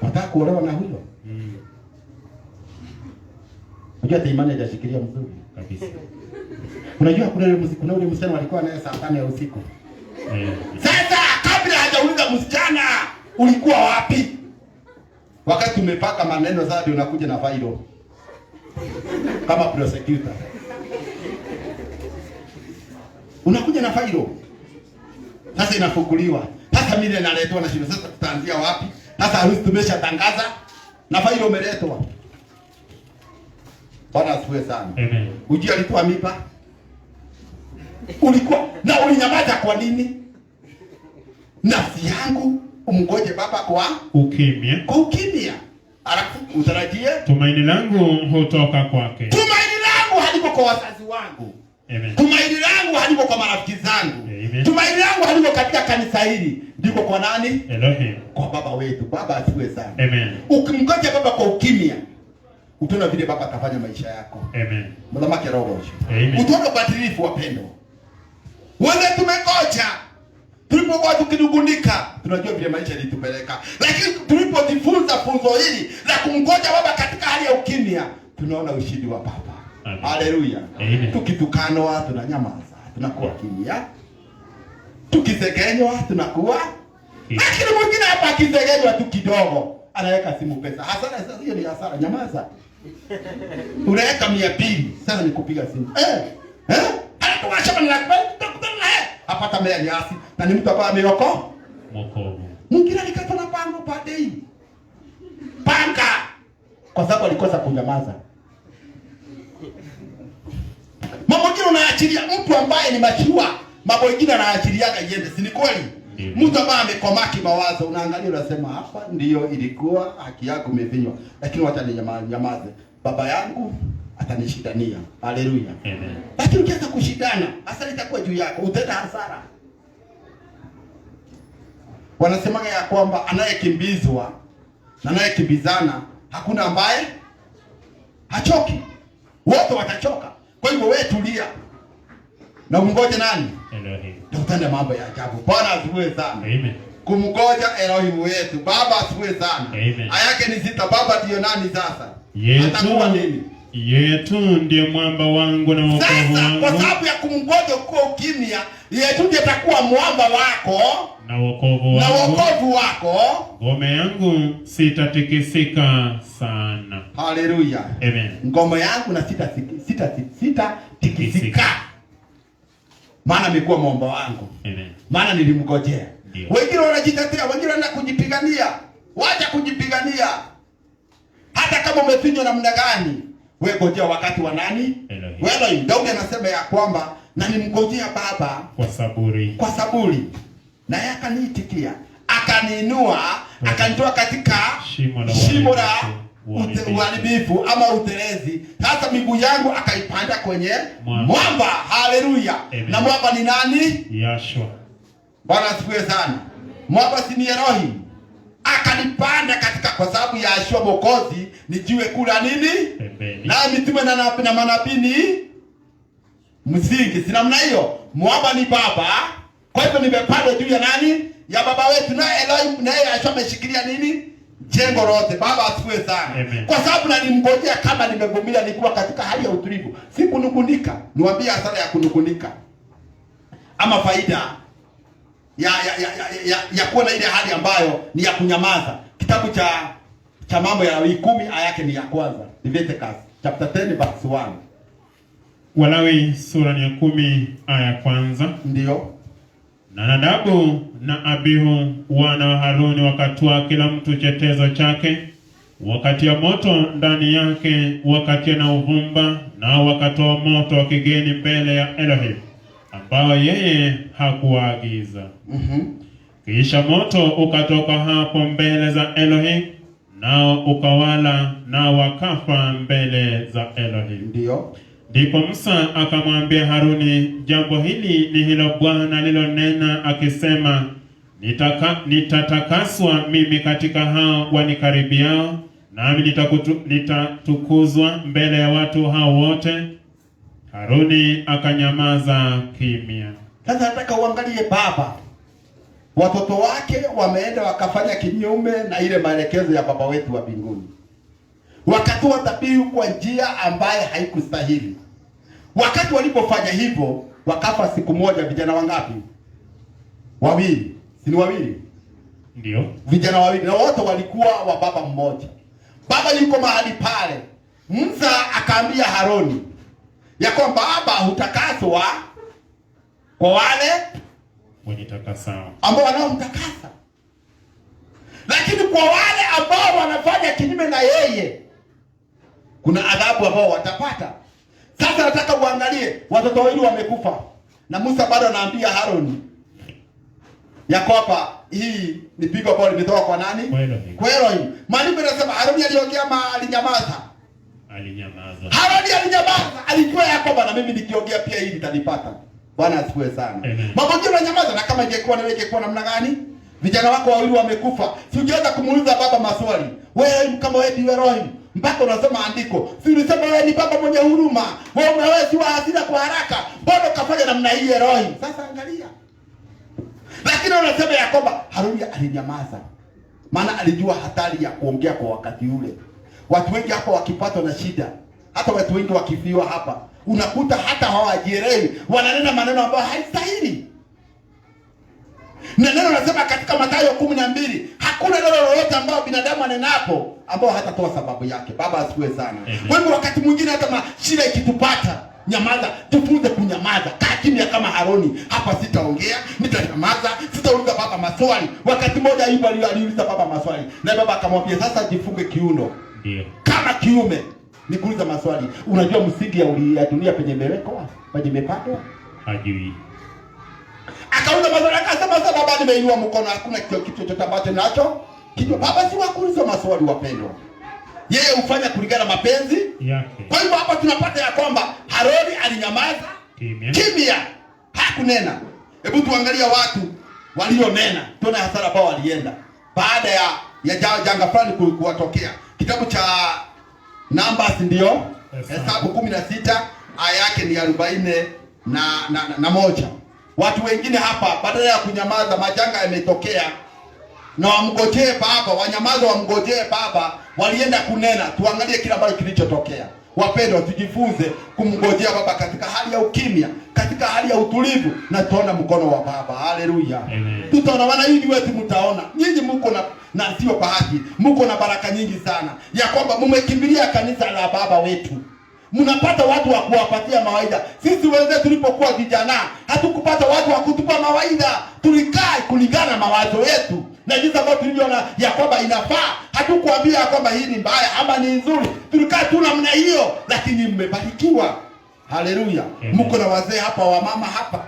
Unataka kuolewa na huyo? Unajua Imani hajashikilia mzuri kabisa. Unajua kuna ule msichana walikuwa naye saa 5 ya usiku. Sasa kabla hajauliza msichana ulikuwa wapi? Wakati umepaka maneno sasa ndio unakuja na failo. Kama prosecutor. Unakuja na failo. Sasa inafukuliwa. Sasa mimi naletwa na shida. Sasa tutaanzia wapi? Sasa harusi tumeshatangaza na failo umeletwa. Bwana asifiwe sana. Amen. Ujia alitoa mipa. Ulikuwa na ulinyamaza kwa nini? Nafsi yangu umngoje Baba kwa ukimya. Kwa ukimya. Alafu utarajie tumaini langu hutoka kwake. Tumaini langu haliko kwa wazazi wangu. Amen. Tumaini langu haliko kwa marafiki zangu. Amen. Tumaini langu haliko katika kanisa hili. Ndiko kwa nani? Elohim. Kwa Baba wetu. Baba asifiwe sana. Amen. Ukimngoja Baba kwa ukimya, utaona vile Baba atafanya maisha yako. Amen. Mthamaki roho. Amen. Utaona ubadilifu wapendo. Wewe tumekocha. Tulipokuwa tukidugundika, tunajua vile maisha yalitupeleka. Lakini tulipojifunza funzo hili la kumngoja Baba katika hali ya ukimya, tunaona ushindi wa Baba. Haleluya. Tukitukanwa tunanyamaza, tunakuwa kimya. Tukisegenywa tunakuwa. Lakini mwingine hapa akisegenywa tu kidogo, anaweka simu pesa. Hasara sasa hiyo ni hasara, nyamaza. Unaweka 200, sasa ni kupiga simu. Anatuacha na apata mea nyasi na ni mtu ambaye ameoko mwokovu. Mwingine alikata na pango pande hii. Panga kwa sababu alikosa kunyamaza. Mambo mengine unaachilia mtu ambaye ni machua, mambo mengine anaachiliaga iende, si ni kweli? Mtu ambaye amekomaki mawazo, unaangalia unasema hapa ndio ilikuwa haki yako imefinywa, lakini wacha nyamaze. Baba yangu atanishindania. Haleluya. Amen. Lakini ukianza kushindana, hasara itakuwa juu yako, utaenda hasara. Wanasema ya kwamba anayekimbizwa na anayekimbizana hakuna ambaye hachoki. Wote watachoka. Kwa hivyo wewe tulia. Na umngoje nani? Elohim. Ndio utende mambo ya ajabu. Bwana asifiwe sana. Amen. Kumngoja Elohim wetu. Baba asifiwe sana. Amen. Ayake ni sita. Baba ndio nani sasa? Yesu. Atakuwa nini? yeye tu ndiye mwamba wangu na wokovu wangu. Kwa sababu ya kumngoja uko ukimya, yeye tu ndiye atakuwa mwamba wako na wokovu wako. Ngome yangu sitatikisika sana. Haleluya. Amen. Ngome yangu na sitatikisika. Maana amekuwa mwamba wangu. Amen. Maana nilimngojea. Wengine wanajitetea, wengine wanaenda kujipigania. Wacha kujipigania. Hata kama umefinywa namna gani, wewe ngojea wakati wa nani? Wewe. Daudi anasema ya kwamba na nimngojea Baba kwa saburi. Na yeye akaniitikia, akaniinua, akanitoa katika shimo la uharibifu ama utelezi. Sasa miguu yangu akaipanda kwenye mwamba. Haleluya. Na mwamba ni nani? Yashua. Bwana asifiwe sana. Mwamba si ni Elohim. Akanipanda katika, kwa sababu ya Yashua Mwokozi ni jiwe kula nini? Na mitume na manabii ni msingi. Si namna hiyo? Mwamba ni Baba. Kwa hivyo nimepanda juu ya nani? Ya Baba wetu. Na Elohim na yeye Yashua ameshikilia nini? Jengo lote. Baba asifiwe sana. Amen. Kwa sababu na nimngojea, kama nimevumilia nikuwa katika hali ya utulivu. Si kunukunika. Niwaambie hasara ya kunukunika. Ama faida ya kuwa na ile hali ambayo ni ya kunyamaza. Kitabu cha Mambo ya Walawi 10 aya yake ni ya kwanza. Leviticus chapter 10 verse 1. Walawi sura ya 10 aya ya kwanza. Ndio. Na Nadabu na Abihu wana wa Haruni wakatoa kila mtu chetezo chake, wakatia moto ndani yake, wakatia na uvumba, na wakatoa moto wa kigeni mbele ya Elohim, ambao yeye hakuagiza. Kisha moto ukatoka hapo mbele za Elohim, nao ukawala, nao wakafa mbele za Elohim. Ndio. Ndipo Musa akamwambia Haruni, jambo hili ni hilo Bwana alilonena akisema, nitatakaswa mimi katika hao wanikaribiao, nami nitatukuzwa mbele ya watu hao wote. Haruni akanyamaza kimya. Sasa nataka uangalie Baba. Watoto wake wameenda wakafanya kinyume na ile maelekezo ya Baba wetu wa mbinguni. Wakatoa dhabihu kwa njia ambaye haikustahili. Wakati walipofanya hivyo, wakafa siku moja. Vijana wangapi? Wawili. Si ni wawili? Ndio. Vijana wawili, na wote walikuwa wa baba mmoja. Baba yuko mahali pale. Musa akaambia Haroni ya kwamba Baba hutakaswa kwa wale wenye takasao, ambao wanaomtakasa. Lakini kwa wale ambao wanafanya kinyume na yeye, kuna adhabu ambao watapata. Sasa nataka uangalie, watoto wawili wamekufa, na Musa bado anaambia Haroni ya kwamba hii ni pigo ambalo limetoka kwa nani? Kwa Elohim. Maandiko yanasema Haroni aliongea ama alinyamaza? Alinyamaza. Haroni alinyamaza, alijua ya kwamba na mimi nikiongea pia hii nitanipata. Bwana asifiwe sana. Mambo mengine yananyamaza, na kama ingekuwa na wewe ingekuwa namna gani? Vijana wako wawili wamekufa. Si ungeweza kumuuliza baba maswali. Wewe kama wewe ni Elohim, mpaka unasoma andiko. Si ulisema wewe ni baba mwenye huruma. Wewe unaweza kuwa hasira kwa haraka. Mbona ukafanya namna hii Elohim? Sasa angalia. Lakini unasema ya kwamba Haruni alinyamaza. Maana alijua hatari ya kuongea kwa wakati ule. Watu wengi hapa wakipatwa na shida, hata watu wengi wakifiwa hapa, unakuta hata hawajielewi, wananena maneno ambayo haistahili. Na neno nasema katika Mathayo 12, hakuna neno lolote ambalo binadamu anenapo ambao hatatoa sababu yake. Baba asifiwe sana. Kwa hivyo wakati mwingine hata shida ikitupata, nyamaza, tufunze kunyamaza. Kaa kimya kama Haroni. Hapa sitaongea, nitanyamaza, sitauliza baba maswali. Wakati mmoja Ayubu aliuliza baba maswali, na baba akamwambia sasa jifunge kiuno. Ndio. Kama kiume nikuuliza maswali. Unajua msingi ya dunia penye imewekwa, penye imepandwa? Hajui. Akauliza maswali, akasema sasa baba nimeinua mkono, hakuna kitu chochote ambacho nacho. Kijua baba si wakuuliza maswali wapendwa. Yeye hufanya kulingana mapenzi yake. Kwa hivyo hapa tunapata ya kwamba Haroni alinyamaza kimya. Hakunena. Hebu tuangalia watu walionena. Tuone hasara ambao walienda baada ya janga fulani kuwatokea. Kitabu cha Numbers ndio Hesabu 16 aya yake ni 40 na moja. Watu wengine hapa badala ya kunyamaza, majanga yametokea, na wamngojee baba, wanyamaza wamngojee baba, walienda kunena. Tuangalie kile ambacho kilichotokea. Wapendwa, tujifunze kumngojea baba katika hali ya ukimya, katika hali ya utulivu, na tuona mkono wa baba. Haleluya. Tutaona wana hivi wetu, mtaona nyinyi mko na sio bahati, mko na baraka nyingi sana ya kwamba mmekimbilia kanisa la baba wetu. Mnapata watu wa kuwapatia mawaidha. Sisi wenzetu tulipokuwa vijana hatukupata watu wa kutupa mawaidha. Tulikaa kulingana na mawazo yetu na jinsi ambavyo tuliona ya kwamba inafaa. Hatukuambia kwamba hii ni mbaya ama ni nzuri. Tulikaa tu namna hiyo, lakini mmebarikiwa. Haleluya. Mko na wazee hapa, wa mama hapa.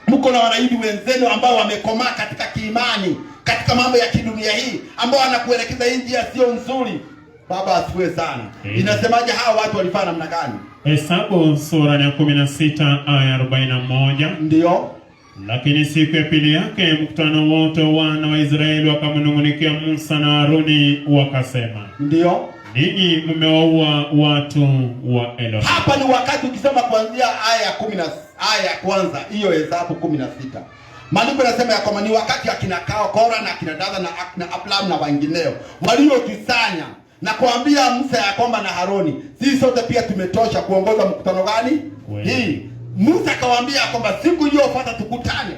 Mko na wanaidi wenzenu ambao wamekomaa katika kiimani, katika mambo ya kidunia hii, ambao wanakuelekeza hii njia sio nzuri. Baba asifiwe sana. Inasemaje hawa watu walifanya namna gani? Hesabu sura ya 16 aya 41. Ndio. Lakini siku ya pili yake mkutano wote wana wa Israeli wakamnung'unikia Musa na Haruni wakasema. Ndio. Ninyi mmewaua watu wa Elohim. Hapa ni wakati ukisema kuanzia aya ya 10 aya ya kwanza hiyo Hesabu 16. Maandiko yanasema ya kwamba ni wakati akina Kora na akina Dathan na akina Abiram na wengineo waliokusanya na kuambia Musa ya kwamba na Haruni, sisi sote pia tumetosha kuongoza mkutano gani? Hii. Musa akawaambia kwamba siku iliyofuata tukutane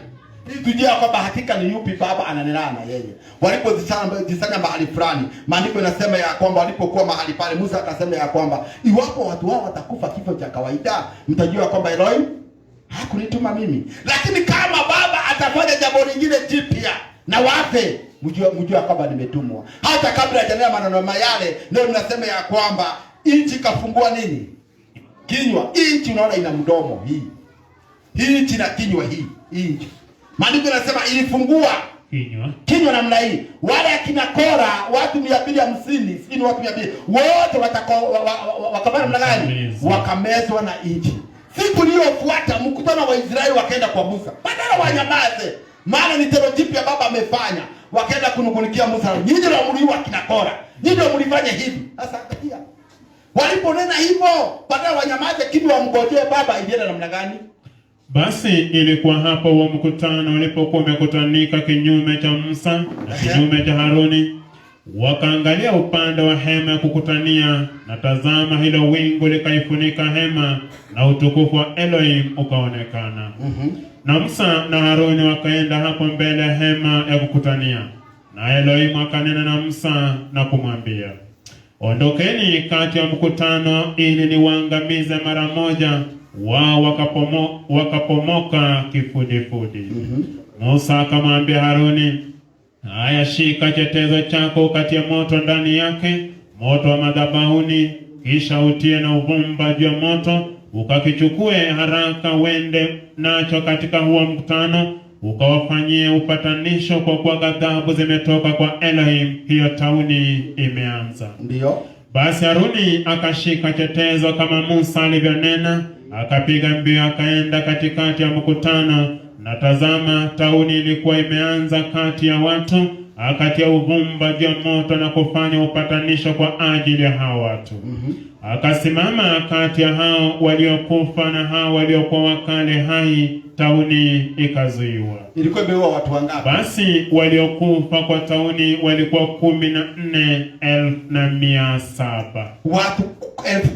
ili tujue kwamba hakika ni yupi baba ananena na yeye. Walipozisanya mahali fulani, maandiko yanasema ya kwamba walipokuwa mahali pale, Musa akasema ya kwamba iwapo watu wao watakufa kifo cha kawaida, mtajua kwamba Elohim hakunituma mimi. Lakini kama baba atafanya jambo lingine jipya na wafe, mjue kwamba nimetumwa. Hata kabla hajanena maneno yale, leo tunasema ya kwamba inchi kafungua nini? Kinywa. Inchi unaona ina mdomo hii. Hii inchi na kinywa hii. Inchi. Maandiko yanasema ilifungua kinywa namna hii. Wale akina Kora, watu 250, sini watu 200, wote wakafanya namna gani? Wakamezwa na inchi. Siku iliyofuata mkutano wa Israeli wakaenda kwa Musa. Badala wanyamaze, maana ni tendo jipya baba amefanya. Wakaenda kunungunikia Musa. Nyinyi ndio mliua akina Kora. Nyinyi ndio mlifanya hivi. Sasa angalia. Waliponena hivyo, badala wanyamaze kimya wamngojee baba, ilienda namna gani? Basi ilikuwa hapo wa mkutano ulipokuwa umekutanika kinyume cha Musa na kinyume cha Haruni, wakaangalia upande wa hema ya kukutania, na tazama hilo wingu likaifunika hema na utukufu wa Elohim ukaonekana. Na Musa na Haruni wakaenda hapo mbele ya hema ya kukutania, na Elohim akanena na Musa na kumwambia, ondokeni kati ya mkutano ili niwaangamize mara moja. Wao wakapomoka kifudifudi. Musa akamwambia Haruni, haya, shika chetezo chako ukatie moto ndani yake, moto wa madhabahuni, kisha utie na uvumba juu ya moto, ukakichukue haraka wende nacho katika huo mkutano, ukawafanyie upatanisho, kwa kuwa ghadhabu zimetoka kwa Elohim, hiyo tauni imeanza. Ndio. Basi Haruni akashika chetezo kama Musa alivyonena, akapiga mbio akaenda katikati ya mkutano, na tazama tauni ilikuwa imeanza kati ya watu, akatia uvumba juu ya moto na kufanya upatanisho kwa ajili ya hao watu. Akasimama kati ya hao waliokufa na hao waliokuwa wakale hai, tauni ikazuiwa. Ilikuwa imeua watu wangapi? Basi waliokufa kwa tauni walikuwa 14,700. Watu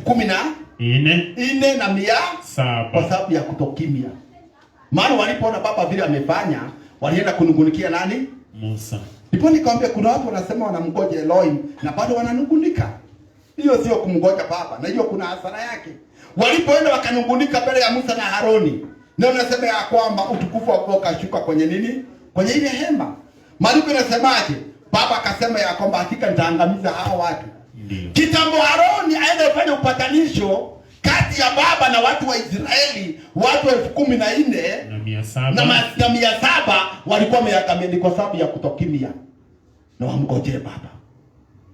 14,700 kwa sababu ya kutokimia. Maana walipoona baba vile amefanya, walienda kunungunikia nani? Musa. Ndipo nikamwambia kuna watu wanasema wanamgoja Elohim na bado wananungunika. Hiyo sio kumgoja baba, na hiyo kuna hasara yake. Walipoenda wakanungunika mbele ya Musa na Haruni, ndio nasema ya kwamba utukufu wa Mungu ukashuka kwenye nini? Kwenye ile hema. Maandiko yanasemaje? Baba akasema ya kwamba hakika nitaangamiza hao watu. Ndiyo. Kitambo Haruni aende kufanya upatanisho kati ya baba na watu wa Israeli, watu 14,700 walikuwa wameangamia kwa sababu ya kutokimia. Na wamngojee baba.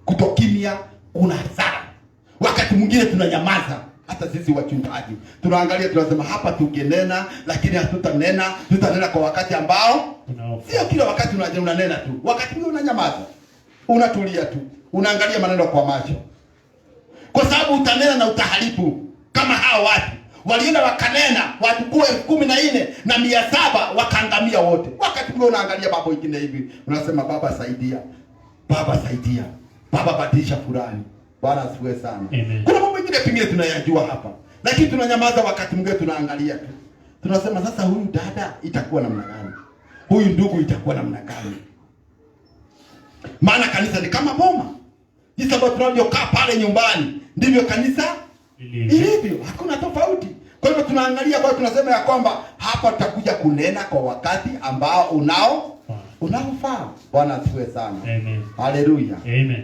Kutokimia kuna hasara. Wakati mwingine tunanyamaza. Hata sisi wachungaji tunaangalia, tunasema hapa tungenena, lakini hatutanena. Tutanena kwa wakati ambao sio kila wakati unanena tu. Wakati mwingine unanyamaza, unatulia tu, unaangalia maneno kwa macho, kwa sababu utanena na utaharibu. Kama hao watu walienda wakanena, watu 14,700 wakaangamia wote. Wakati mwingine unaangalia baba wengine hivi, unasema baba saidia, baba saidia, baba badilisha fulani. Bwana asifiwe sana. Amen. Kuna mambo mengine pengine tunayajua hapa, lakini tunanyamaza. Wakati mwingine tunaangalia tu, tunasema sasa, huyu dada itakuwa namna gani, huyu ndugu itakuwa namna gani? Maana kanisa ni kama boma, jinsi ambavyo tunavyokaa pale nyumbani ndivyo kanisa ilivyo, hakuna tofauti. Kwa hivyo tunaangalia, kwa tunasema ya kwamba hapa tutakuja kunena kwa wakati ambao unaofaa. Bwana asifiwe sana. Amen. Haleluya. Amen.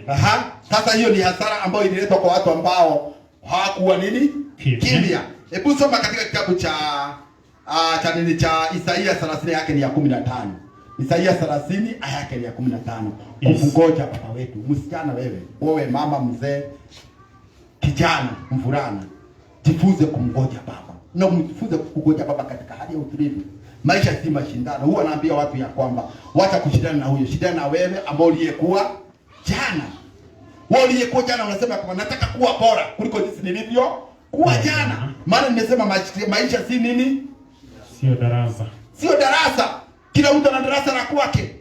Sasa hiyo ni hasara ambayo ililetwa kwa watu ambao hawakuwa nini? Kimya. Hebu soma katika kitabu cha Isaia 30 yake ni ya 15. Isaia 30 aya yake ni ya 15. Kumngoja baba wetu. Msichana wewe mama, mzee, kijana, mvulana, jifunze kumngoja baba. Na mjifunze kungoja baba katika hali ya utulivu. Maisha si mashindano. Huwa naambia watu ya kwamba wacha kushindana na huyo, shindana na wewe ambao uliyekuwa jana. Wewe uliyekuwa jana unasema kwamba nataka kuwa bora kuliko jinsi nilivyo kuwa jana. Maana nimesema maisha si nini? Sio darasa. Sio darasa. Kila mtu ana darasa la kwake.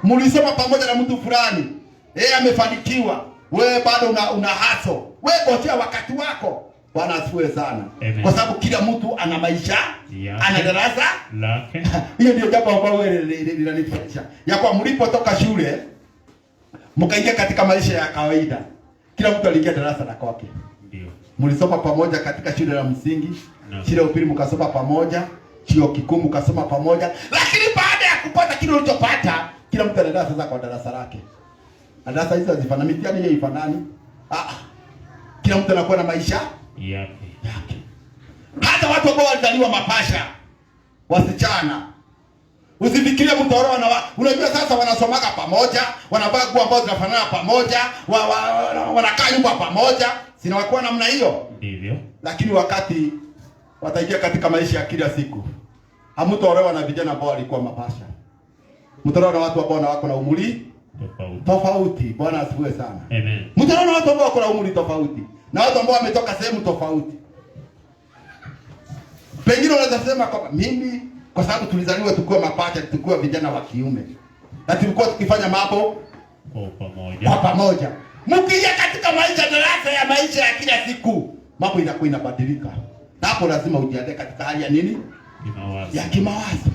Mulisoma pamoja na mtu fulani, yeye amefanikiwa, wewe bado una haso. Wewe ngojea wakati wako. Bwana asifiwe sana. Amen. Kwa sababu kila mtu ana maisha, ana darasa lake. Hiyo ndio jambo ambalo linanifurahisha. Ya kwa mlipotoka shule mkaingia katika maisha ya kawaida. Kila mtu aliingia darasa la kwake. Ndio. Mlisoma pamoja katika shule ya msingi, shule ya upili mkasoma pamoja, chuo kikuu mkasoma pamoja, lakini baada ya kupata kile ulichopata, kila mtu anaenda sasa kwa darasa lake. Na darasa hizo hazifanani, mitihani hiyo ifanani. Kila mtu anakuwa na maisha yake. Hata watu ambao walizaliwa mapasha, wasichana, usifikirie mtoroa na unajua sasa wanasomaga pamoja, wanavaa nguo ambazo zinafanana pamoja, wanakaa nyumba pamoja, sina wakuwa namna hiyo. Ndivyo. Lakini wakati wataingia katika maisha ya kila siku, hamtoroa na vijana ambao walikuwa mapasha. Mtoroa na watu ambao wako na umri tofauti. Bwana asifiwe sana. Amen. Mtoroa na watu ambao wako na umri tofauti, na watu ambao wametoka sehemu tofauti. Pengine unaweza kusema kwamba mimi kwa sababu tulizaliwa tukiwa mapacha, tukiwa vijana wa kiume, na tulikuwa tukifanya mambo kwa pamoja. Mkija katika maisha, darasa ya maisha ya kila siku, mambo inakuwa inabadilika. Na hapo lazima ujiandae katika hali ya nini? Ya kimawazo.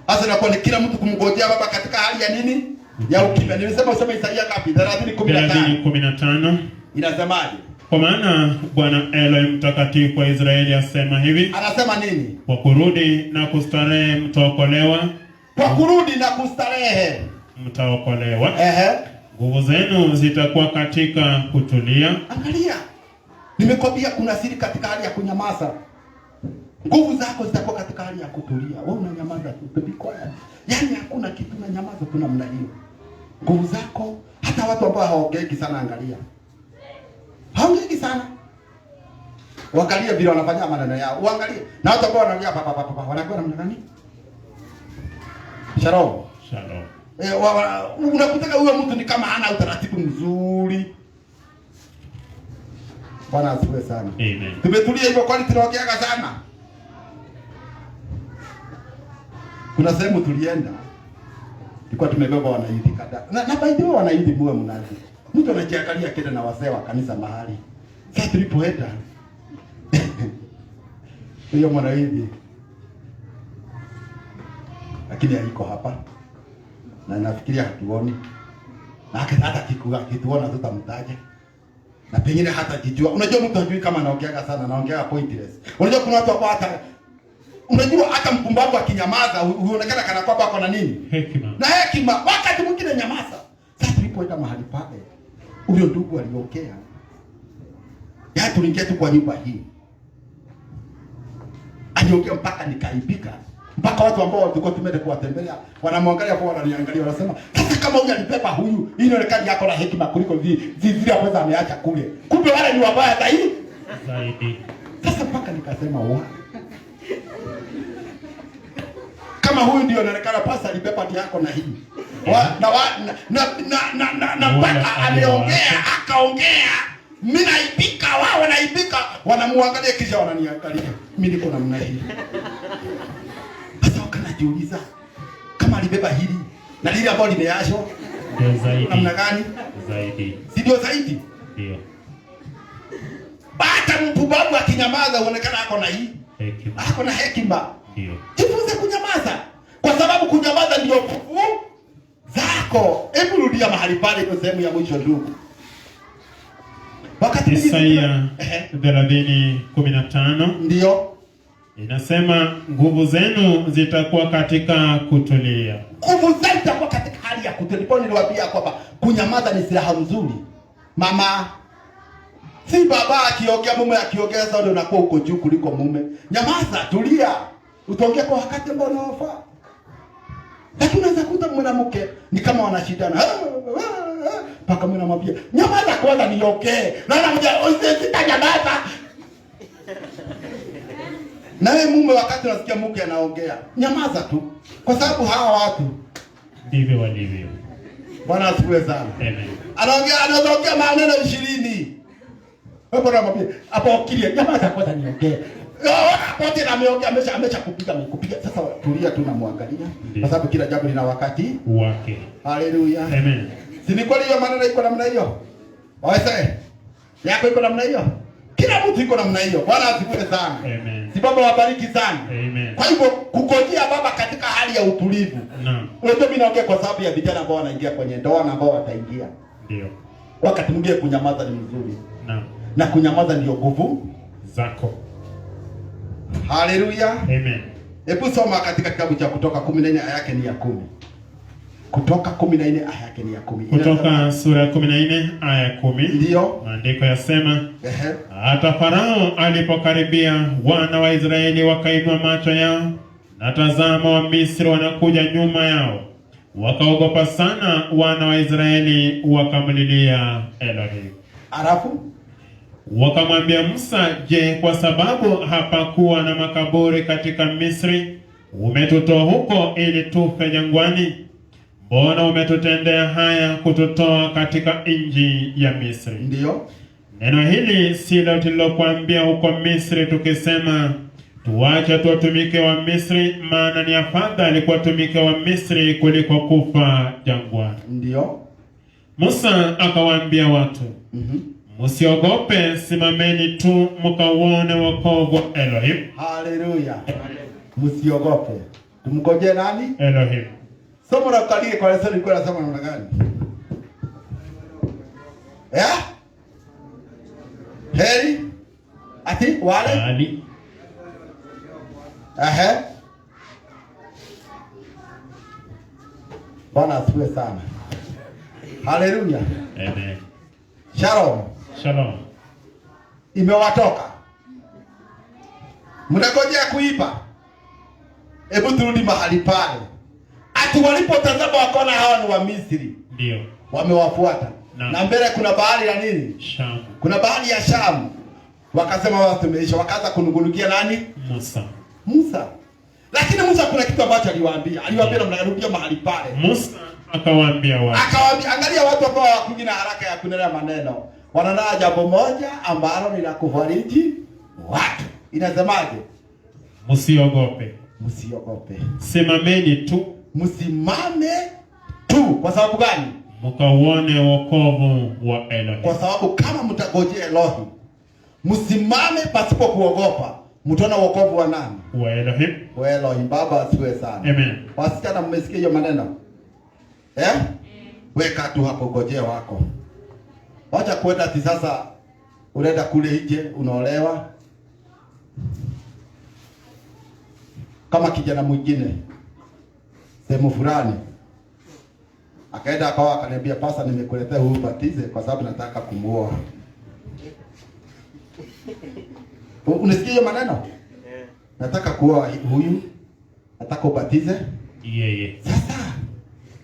Sasa inakuwa ni kila mtu kumngojea baba katika hali ya nini? Ya ukimya. Nilisema usome Isaia ngapi? 30:15. Inasemaje? Kwa maana Bwana Elohim mtakatifu wa Israeli asema hivi. Anasema nini? Kwa kurudi na kustarehe mtaokolewa. Kwa kurudi na kustarehe mtaokolewa. Nguvu zenu zitakuwa katika kutulia. Angalia. Nimekwambia kuna siri katika hali ya kunyamaza. Nguvu zako zitakuwa katika hali ya kutulia. Wewe unanyamaza tu, be quiet. Yaani hakuna kitu, unanyamaza tu namna hiyo. Nguvu zako, hata watu ambao hawaongei sana, angalia. Haongei sana. Waangalie vile wanafanya maneno yao. Uangalie. Na watu ambao wanaongea papa wanakuwa namna gani? Shalom. Unakutaka huyo mtu ni kama hana utaratibu mzuri. Bwana asifiwe sana. Amen. Tumetulia hivyo kwani tunaongeaga sana. Kuna sehemu tulienda, tulikuwa tumebeba wanaidi kadhaa. Na by the way wanaidi muwe mnazi. Mtu anajiangalia kile na wazee wa kanisa mahali. Sasa tulipoenda hiyo mwanaidi, lakini haiko hapa. Na nafikiria hatuoni. Na hata kituona tutamtaja. Na pengine hata kijua. Unajua mtu hajui kama anaongeaga sana, anaongea pointless. Unajua kuna watu wako hata unajua hata mpumbavu akinyamaza huonekana kana kwamba ako na nini? Hekima. Na hekima wakati mwingine nyamaza. Sasa tulipoenda mahali pale, huyo ndugu aliongea. Yaani tuliingia tu kwa nyumba hii. Aliongea mpaka nikaibika. Mpaka watu ambao tulikuwa tumeenda kuwatembelea wanamwangalia kwa wananiangalia, wanasema sasa kama huyu alipepa huyu, hii inaonekana yako na hekima kuliko zile ambazo ameacha kule. Kumbe wale ni wabaya zaidi. Sasa mpaka nikasema kama huyu ndio anaonekana pasa alipepa yako na hii. Na mpaka ameongea akaongea, mimi naibika, wao wanaibika, wanamuangalia kisha wananiangalia. Mimi niko namna hii. Sasa wakanajiuliza kama alibeba hili na lile ambalo limeashwa Ndio zaidi. Namna gani? Zaidi. Si ndio zaidi? Ndio. Hata mpumbavu akinyamaza huonekana ako na hii. Hekima. Ako na hekima. Ndio. Jifunze kunyamaza. Kwa sababu kunyamaza ndio nguvu zako. Hebu rudia mahali pale kwa sehemu ya mwisho ndugu. Wakati Isaya 30:15 ndio inasema nguvu zenu zitakuwa katika kutulia. Nguvu zenu zitakuwa katika hali ya kutulia. Niliwaambia kwamba kunyamaza ni silaha nzuri. Mama, si baba akiongea mume akiongea sasa ndio unakuwa uko juu kuliko mume. Nyamaza, tulia. Utaongea kwa wakati ambao unaofaa. Lakini unaweza kuta mwanamke ni kama wanashindana. Paka mimi namwambia, nyamaza kwanza niongee. Naona usitanyamaza. Na wewe mume wakati unasikia mke anaongea, nyamaza tu. Kwa sababu hawa watu ndivyo walivyo. Bwana asifiwe sana. Amen. Anaongea maneno 20. Wewe bwana mwambie, hapo ukilia, nyamaza kwanza niongee. Hapo tena ameongea ameshakupiga. Sasa tulia tu na muangalia. Kwa sababu kila jambo lina wakati wake. Haleluya. Amen. Si ni kweli hiyo maneno iko namna hiyo? Waese. Yako iko namna hiyo? Kila mtu iko namna hiyo. Bwana asifiwe sana. Amen. Si baba wabariki sana. Amen. Kwa hivyo kungojea baba katika hali ya utulivu. Naam. Unajua mimi naongea kwa sababu ya vijana ambao wanaingia kwenye ndoa na ambao wataingia. Ndio. Wakati mwingine kunyamaza ni mzuri. Naam. Na kunyamaza ndio nguvu zako. Haleluya. Amen. Hebu soma katika kitabu cha Kutoka 14 aya yake ni ya 10. Kutoka 14 aya yake ni ya 10. Kutoka sura ya 14 aya ya 10. Ndio. Maandiko yasema, hata Farao alipokaribia, wana wa Israeli wakainua macho yao, na tazama Wamisri wanakuja nyuma yao. Wakaogopa sana, wana wa Israeli wakamlilia Elohim. Alafu wakamwambia Musa, je, kwa sababu hapakuwa na makaburi katika Misri, umetutoa huko ili tufe jangwani? Mbona umetutendea haya kututoa katika nchi ya Misri? Ndio. Neno hili silo tulilokuambia huko Misri tukisema, tuache tuwatumike wa Misri, maana ni afadhali kuwatumike wa Misri kuliko kufa jangwani. Ndio. Musa akawaambia watu, msiogope, simameni tu mkauone wokovu wa Elohim. Haleluya. Msiogope. Tumgoje nani? Elohim. Somo la kale kwa lesson ilikuwa nasema namna gani? Heri ati wale ali Bwana asifiwe sana. Haleluya. Amen. Shalom. Shalom. Imewatoka. Mnangojea kuiba. Hebu turudi mahali pale. Ati walipotazama wakaona hawa ni wa Misri. Ndio. Wamewafuata. Na mbele kuna bahari ya nini? Shamu. Kuna bahari ya Shamu. Wakasema wao tumeisha. Wakaanza kunungunikia nani? Musa. Lakini Musa kuna kitu ambacho aliwaambia. Aliwaambia na mnarudia mahali pale. Musa akawaambia watu. Angalia watu ambao hawakuji na haraka ya kunena maneno. Wananaa jambo moja ambalo ni la kufariji watu. Inasemaje? Msiogope. Msiogope. Simameni tu. Msimame tu. Kwa sababu gani? Mkauone wokovu wa Elohim. Kwa sababu kama mtagojea Elohim, msimame pasipo kuogopa, mtaona wokovu wa nani? Wa Elohim. Wa Elohim. Baba asiwe sana. Amen. Wasichana mmesikia hiyo maneno? Weka tu hapo gojea wako. Wacha kwenda ati sasa unaenda kule nje unaolewa. Kama kijana mwingine sehemu fulani akaenda akawa akaniambia, pasa nimekuletea huyu batize kwa sababu nataka kumuoa. Unasikia hiyo maneno? Nataka kuoa huyu, nataka ubatize yeye. Sasa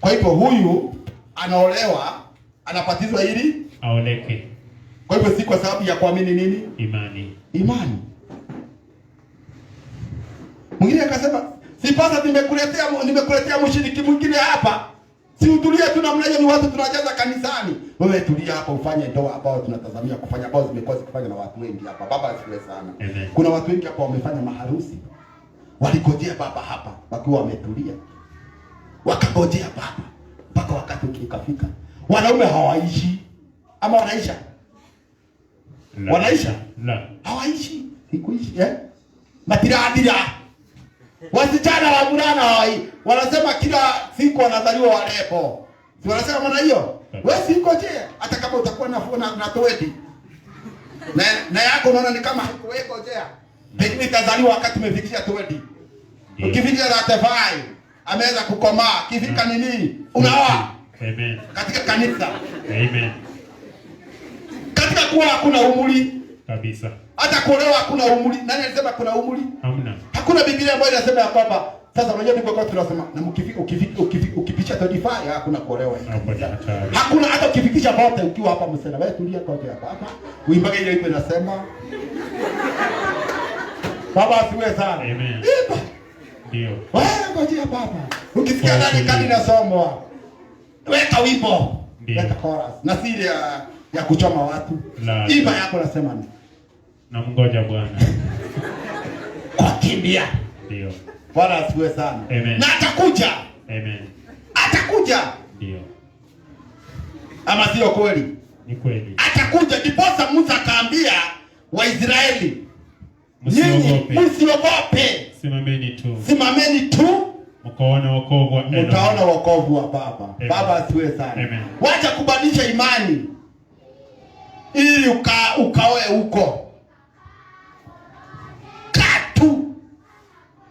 kwa hivyo huyu anaolewa, anabatizwa ili aoleke. Kwa hivyo si kwa sababu ya kuamini nini? Imani. Mwingine akasema, si pasa nimekuletea mshiriki mwingine hapa. Si utulie tu namna hiyo, ni watu tunajaza kanisani. Wewe tulia hapa ufanye ndoa ambao tunatazamia kufanya, ambao zimekuwa zikifanya na watu wengi hapa. Baba asifiwe sana. Amen. Kuna watu wengi hapa wamefanya maharusi. Waligojea baba hapa wakiwa wametulia. Wakagojea baba mpaka wakati 3 ikafika. Wanaume hawaishi ama wanaisha? Wanaisha? La. Hawaishi. Sikuishi matiradira. Wasichana wa vulana wanasema kila siku wanazaliwa warembo. Si wanasema maana hiyo? Wewe sikoje hata kama utakuwa na toedi. Na yako unaona ni kama haikuweko jea. Pengine itazaliwa wakati umefikisha toedi. Ukifikisha 35 ameweza kukomaa. Kifika nini? Unaoa. Amen. Katika kanisa. Amen. Katika kuwa hakuna umri kabisa. Hata kuolewa hakuna umri. Nani alisema kuna umri? Hamna. Hakuna Biblia ambayo inasema ya kwamba sasa unajua ndiko kwa tunasema na ukipicha 35 hakuna kuolewa. Hakuna hata ukifikisha bote ukiwa hapa msena. Wewe tulia kwa hapa. Uimbage ile ipo inasema. Baba asiwe sana. Amen. Ndio. Wewe ngoja baba. Ukisikia ndani kadi nasomwa. Weka wimbo. Weka chorus. Na siri ya kuchoma watu. Imba yako nasema ni. Na mngoja Bwana. Kwa kimbia. Ndio. Bwana asiwe sana. Amen. Na atakuja. Amen. Atakuja. Ndio. Ama sio kweli? Ni kweli. Atakuja. Ndiposa Musa akaambia Waisraeli, msiogope. Simameni tu. Simameni tu. Mkaona wokovu wa Elohim. Mtaona wokovu wa Baba. Amen. Baba asiwe sana. Amen. Wacha kubadilisha imani ili ukaoe huko. Katu.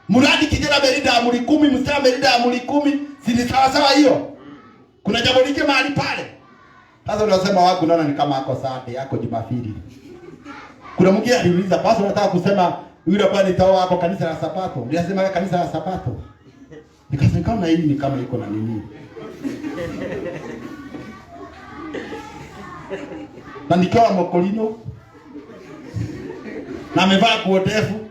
Muradi kijana merida amuri 10, msichana merida amuri 10, si ni sawa sawa hiyo? Kuna jambo lingine mahali pale. Sasa unasema wako unaona ni kama ako Sunday yako Jumapili. Kuna mwingine aliuliza, "Basi unataka kusema yule bwana nitaoa hapo kanisa la Sabato?" Nilisema wewe kanisa la Sabato. Nikasema kama hii ni kama iko na nini? Na nikawa mokolino. Na amevaa nguo ndefu.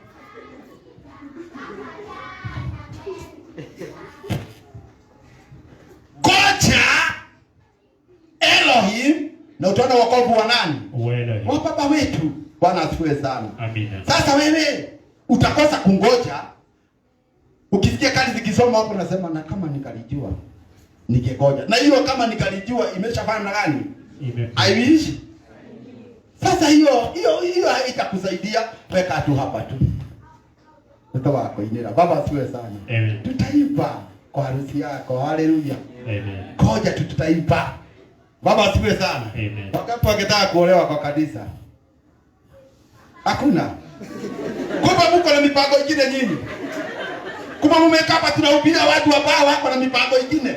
Kocha Elohim na utaona wokovu wa nani? Wa baba wetu. Bwana asifiwe sana. Amina. Sasa wewe utakosa kungoja. Ukisikia kadi zikisoma hapo nasema na kama nikalijua ningegoja. Na hiyo kama nikalijua imeshafanya na gani? Haiwishi. Sasa hiyo itakusaidia weka tu hapa tu. Mtoto wako inera. Baba asiwe sana. Amen. Tutaimba kwa harusi yako. Haleluya. Amen. Koja tu tutaimba. Baba asiwe sana. Amen. Wakati wakitaka kuolewa kwa kanisa. Hakuna. Kumbe mko na mipango ingine nyinyi. Kumbe mmekaa hapa tunahubiria watu ambao wako na mipango ingine.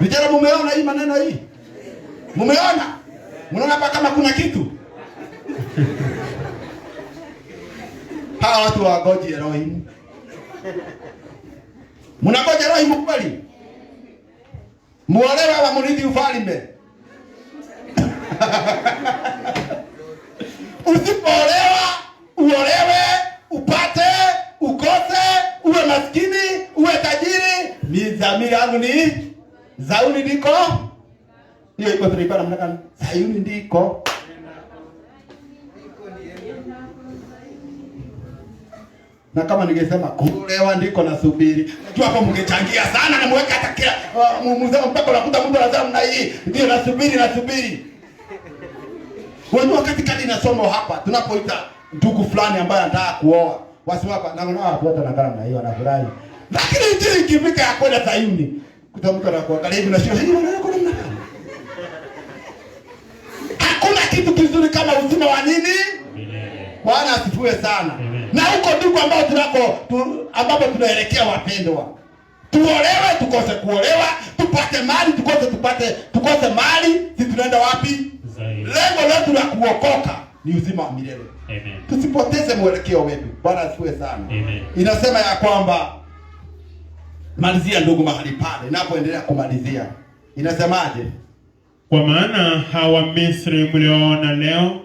Vijana mumeona hii maneno hii? Mumeona? Mnaona hapa kama kuna kitu? Hawa watu wagoji Elohim. Mnagoja Elohim kweli? Muolewe wa murithi ufalme. Usipoolewa, uolewe, upate, ukose, uwe maskini, uwe tajiri, ni dhamiri yangu ni Zayuni ndiko. Hiyo iko tunaipata namna gani? Zayuni ndiko. Na kama ningesema kuolewa ndiko nasubiri. Najua hapo mngechangia sana na mweka hata kila mzee mpaka unakuta mtu anasema na hii ndio nasubiri. Wewe wakati kadi inasoma hapa tunapoita ndugu fulani ambaye anataka kuoa. Wasema hapa naona watu wote wanakana na hiyo anafurahi. Lakini injili ikifika ya kwenda Sayuni, kutamka na kuangalia hivi na sio hiyo na kuna namna. Hakuna kitu kizuri kama uzima wa nini? Bwana asifiwe sana. Amen. Na huko ndiko ambapo tunaelekea wapendwa. Tuolewe tukose kuolewa, tupate mali tukose mali, sisi tunaenda wapi? Lengo letu la kuokoka ni uzima wa milele. Amen. Tusipoteze mwelekeo wetu. Bwana asifiwe sana. Amen. Inasema ya kwamba malizia ndugu mahali pale, napoendelea kumalizia. Inasemaje? Kwa maana hawa Misri mlioona leo,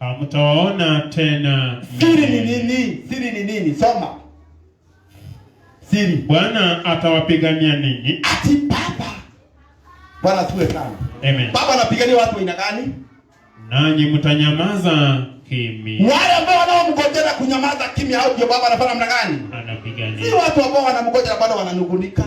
hamtawaona tena. Siri ni nini? Siri ni nini? Soma. Siri. Bwana atawapigania ninyi. Ati Baba. Bwana asifiwe sana. Amen. Baba anapigania watu aina gani? Nanyi mtanyamaza kimya. Wale ambao wanaomngojea kunyamaza kimya, hao ndio Baba anafanya namna gani? Anapigania. Si watu ambao wanamngojea bado wananugunika.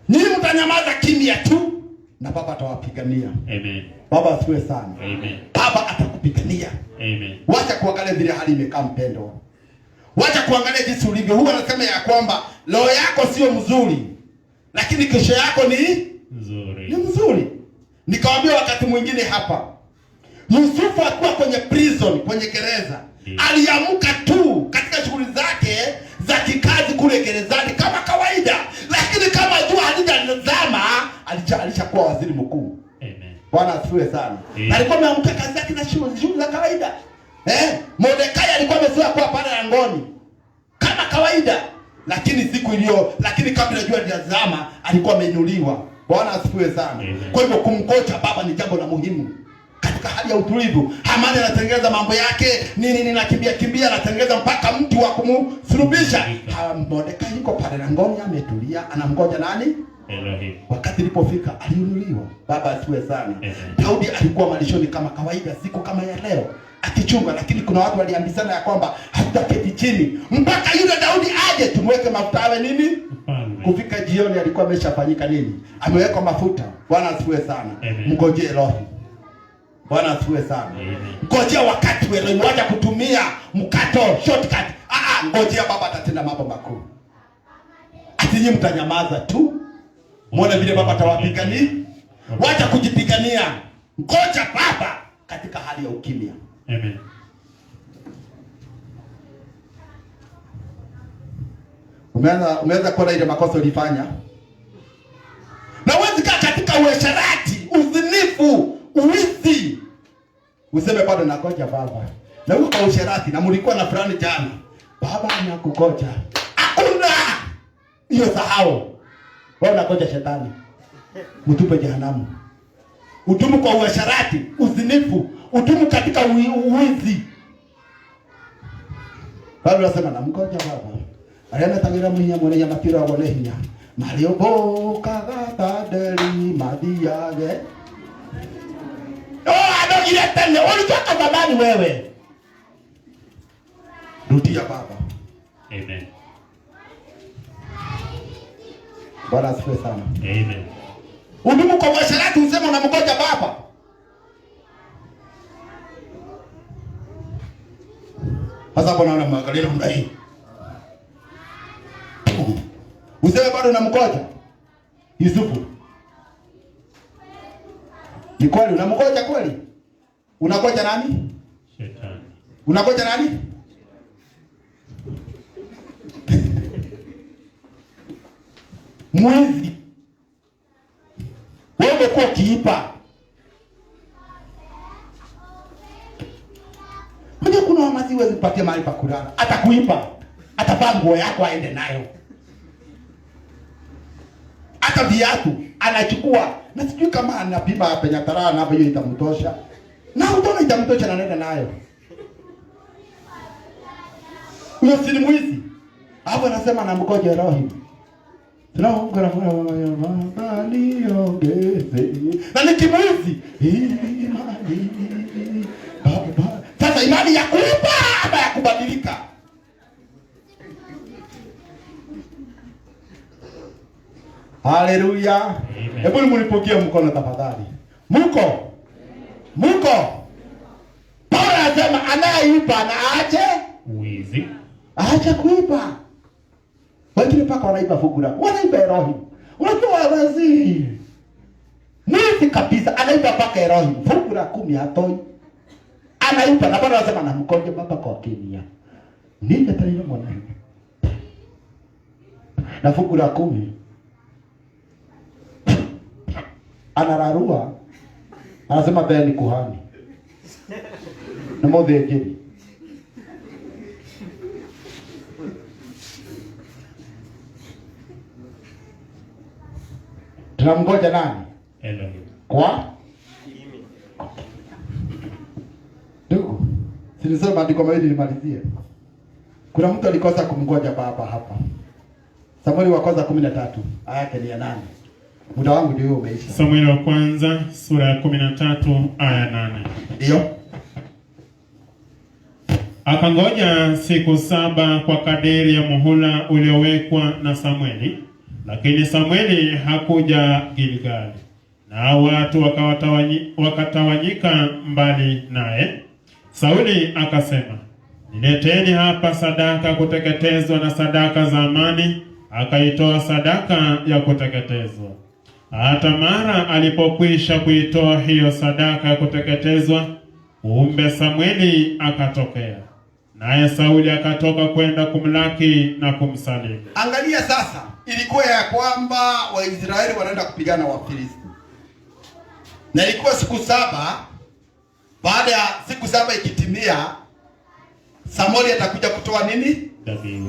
Nyinyi mtanyamaza kimya tu na Baba atawapigania. Amen. Baba asifiwe sana. Amen. Baba atakupigania. Amen. Wacha kuangalia vile hali imekaa mpendo. Wacha kuangalia jinsi ulivyo. Huwa anasema ya kwamba roho yako sio mzuri, lakini kesho yako ni nzuri. Ni mzuri. Nikawaambia wakati mwingine hapa, Yusufu alikuwa kwenye prison, kwenye gereza. Aliamka tu katika shughuli zake za kikazi kule gerezani kama kawaida, lakini kama jua halijazama alishakuwa waziri mkuu. Amen. Bwana asifiwe sana. Alikuwa ameamka kazi zake na shughuli za kawaida. Mordekai alikuwa amezoea kuwa pale langoni kama kawaida, lakini kabla jua halijazama alikuwa ameinuliwa. Bwana asifiwe sana. Kwa hivyo kumkocha baba ni jambo la muhimu. Katika hali ya utulivu, Hamani anatengeneza mambo yake, nini kimbia anatengeneza mpaka mtu wa kumsulubisha. Mordekai yuko pale langoni ametulia, anamgoja nani? Elohim. Wakati ilipofika aliinuliwa. Baba asifiwe sana. Daudi alikuwa malishoni kama kawaida, siku kama ya leo akichunga, lakini kuna watu waliambizana ya kwamba hatutaketi chini mpaka yule Daudi aje tumweke mafuta awe nini? Kufika jioni alikuwa ameshafanyika nini? Amewekwa mafuta. Bwana asifiwe sana. Mngojee Elohim. Bwana asifiwe sana. Ngojea wakati wewe wacha kutumia mkato shortcut. Ngojea baba atatenda mambo makuu. Atinyi mtanyamaza tu. Muone vile baba atawapigania. Wacha kujipigania. Ngoja baba katika hali ya ukimya. Amen. Umeanza kuona ile makosa ulifanya. Na wewe kaa katika uasherati, uzinifu, uwizi. Useme bado nakoja baba. Na huko kwa uasherati na mlikuwa na fulani jana. Baba anakukoja. Hakuna. Hiyo sahau. Wewe unakoja shetani. Mtupe jehanamu. Utumu kwa uasherati, uzinifu, utumu katika uwizi. Baba anasema namkoja baba. Ariana tangira munya mwenye matiro wale hinya. Mario boka gatadeli madiage. Adogile tena, ulitoka zamani wewe. Rudia baba. Amen. Bwana asifiwe sana. Amen. Udumu kwa washarati usema unamgoja baba. Sasa bwana unamwangalia muda hii. Useme bado unamgoja Yusufu. Ni kweli unamgoja kweli? Unagoja nani? Shetani. Unagoja nani? Mwizi. Wewe kwa kiipa. Mbona kuna wamazi wewe zipatie mahali pa kulala? Atakuipa. Atavaa nguo yako aende nayo. Hata viatu anachukua. Na sijui kama anapima penya taraa na hapo hiyo itamtosha. Na utaona itamtosha na nenda nayo. Huyo si mwizi. Hapo anasema namgoja Elohim. Tunaongea mama niongeze. Na ni kimwizi. Imani. Baba. Sasa imani ya kulipa ama ya kubadilika? Haleluya. Hebu mnipokie mkono tafadhali. Muko. Paulo anasema anayeipa na aache wizi. Aache kuipa. Wengine paka wanaiba fugura. Wanaiba Elohim. Unatoa wazi. Mwizi kabisa anaiba paka Elohim. Fugura 10 hatoi. Anaiba na bado anasema namkoje baba kwa kimya. Nini tayari mwana? Na fugura 10. Anararua. Anasema baya ni kuhani. Na modhejeri. Tunamgoja nani? Elohim. Kwa? Ndugu, sinisema maandiko mawili nimalizie. Kuna mtu alikosa kumgoja baba hapa. Samueli wa kwanza 13, aya yake ni ya 8. Muda wangu ndio umeisha. Samueli wa kwanza sura ya 13 aya 8. Ndio. Akangoja siku 7 kwa kadiri ya muhula uliowekwa na Samueli, Lakini Samueli hakuja Gilgali, na watu wakatawanyika mbali naye. Sauli akasema, nileteni hapa sadaka kuteketezwa na sadaka za amani. Akaitoa sadaka ya kuteketezwa. Hata mara alipokwisha kuitoa hiyo sadaka ya kuteketezwa, kumbe Samueli akatokea, naye Sauli akatoka kwenda kumlaki na kumsalimu. Angalia sasa, ilikuwa ya kwamba Waisraeli wanaenda kupigana Wafilisti, na ilikuwa siku 7. Baada ya siku 7 ikitimia, Samueli atakuja kutoa nini?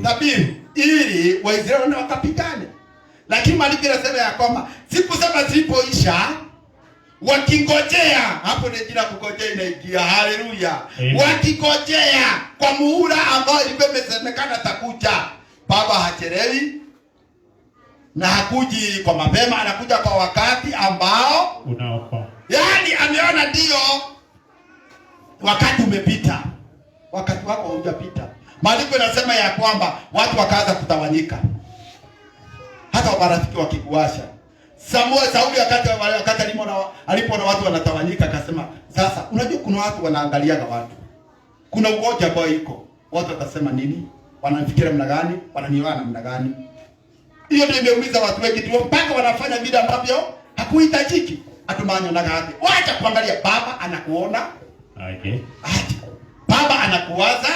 Dhabihu, ili Waisraeli wakapigane. Lakini maandiko yanasema ya kwamba siku 7 zilipoisha, wakingojea, hapo ndio jina kungojea inaingia. Haleluya! Wakingojea kwa muhula ambao ilikuwa imesemekana atakuja. Baba hachelewi na hakuji kwa mapema, anakuja kwa wakati ambao unaofaa. Yaani ameona ndio wakati umepita. Wakati wako hujapita. Maandiko yanasema ya kwamba watu wakaanza kutawanyika. Hata marafiki wakikuasha. Sauli wakati alipoona watu wanatawanyika akasema, sasa unajua kuna watu wanaangaliaga watu. Kuna ugonjwa ambao iko. Watu watasema nini? Wanafikiria namna gani? Wananiona namna gani? Hiyo ndio imeumiza watu wengi tu mpaka wanafanya vile ambavyo hakuhitajiki. Atumanyo na gati. Wacha kuangalia, baba anakuona. Okay. Baba anakuwaza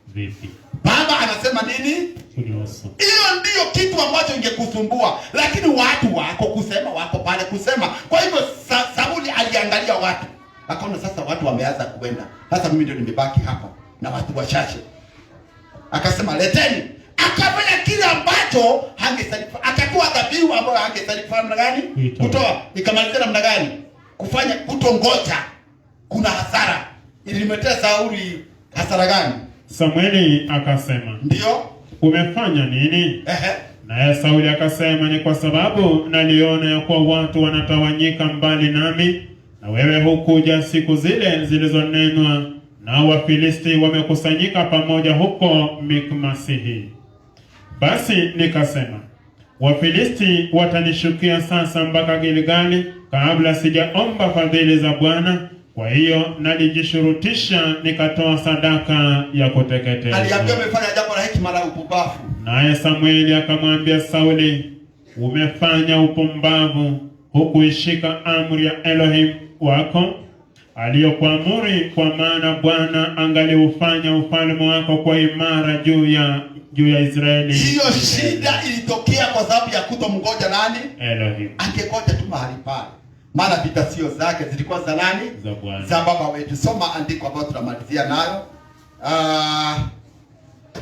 vipi? Baba anasema nini? Hiyo ndio kitu ambacho ingekusumbua. Lakini watu wako kusema, wako pale kusema. Kwa hivyo Sauli aliangalia watu. Akaona sasa watu wameanza kuenda. Sasa mimi ndio nimebaki hapa na watu wachache. Akasema leteni. Akafanya kile ambacho hangesalifa. Akatoa dhabihu ambayo hangesalifa namna gani? Kutoa. Ikamalizia namna gani? Kufanya kutongoja. Kuna hasara. Ilimletea Sauli hasara gani? Samueli akasema, ndio, umefanya nini? Naye Sauli akasema, ni kwa sababu naliona ya kuwa watu wanatawanyika mbali nami, na wewe hukuja siku zile zilizonenwa, na Wafilisti wamekusanyika pamoja huko Mikmasihi. Basi nikasema, Wafilisti watanishukia sasa mpaka Gilgali kabla sijaomba fadhili za Bwana. Kwa hiyo nalijishurutisha nikatoa sadaka ya kuteketezwa. Aliambia umefanya jambo la hekima la upumbavu. Naye Samueli akamwambia Sauli, umefanya upumbavu, hukuishika amri ya Elohim wako aliyokuamuru, kwa maana Bwana angaliufanya ufalme wako kwa imara juu ya Israeli. Hiyo shida ilitokea kwa sababu ya kutomngoja nani? Elohim. Angekoja tu mahali pale. Maana vita sio zake, zilikuwa za nani? Za baba wetu. Soma andiko ambalo tunamalizia nayo.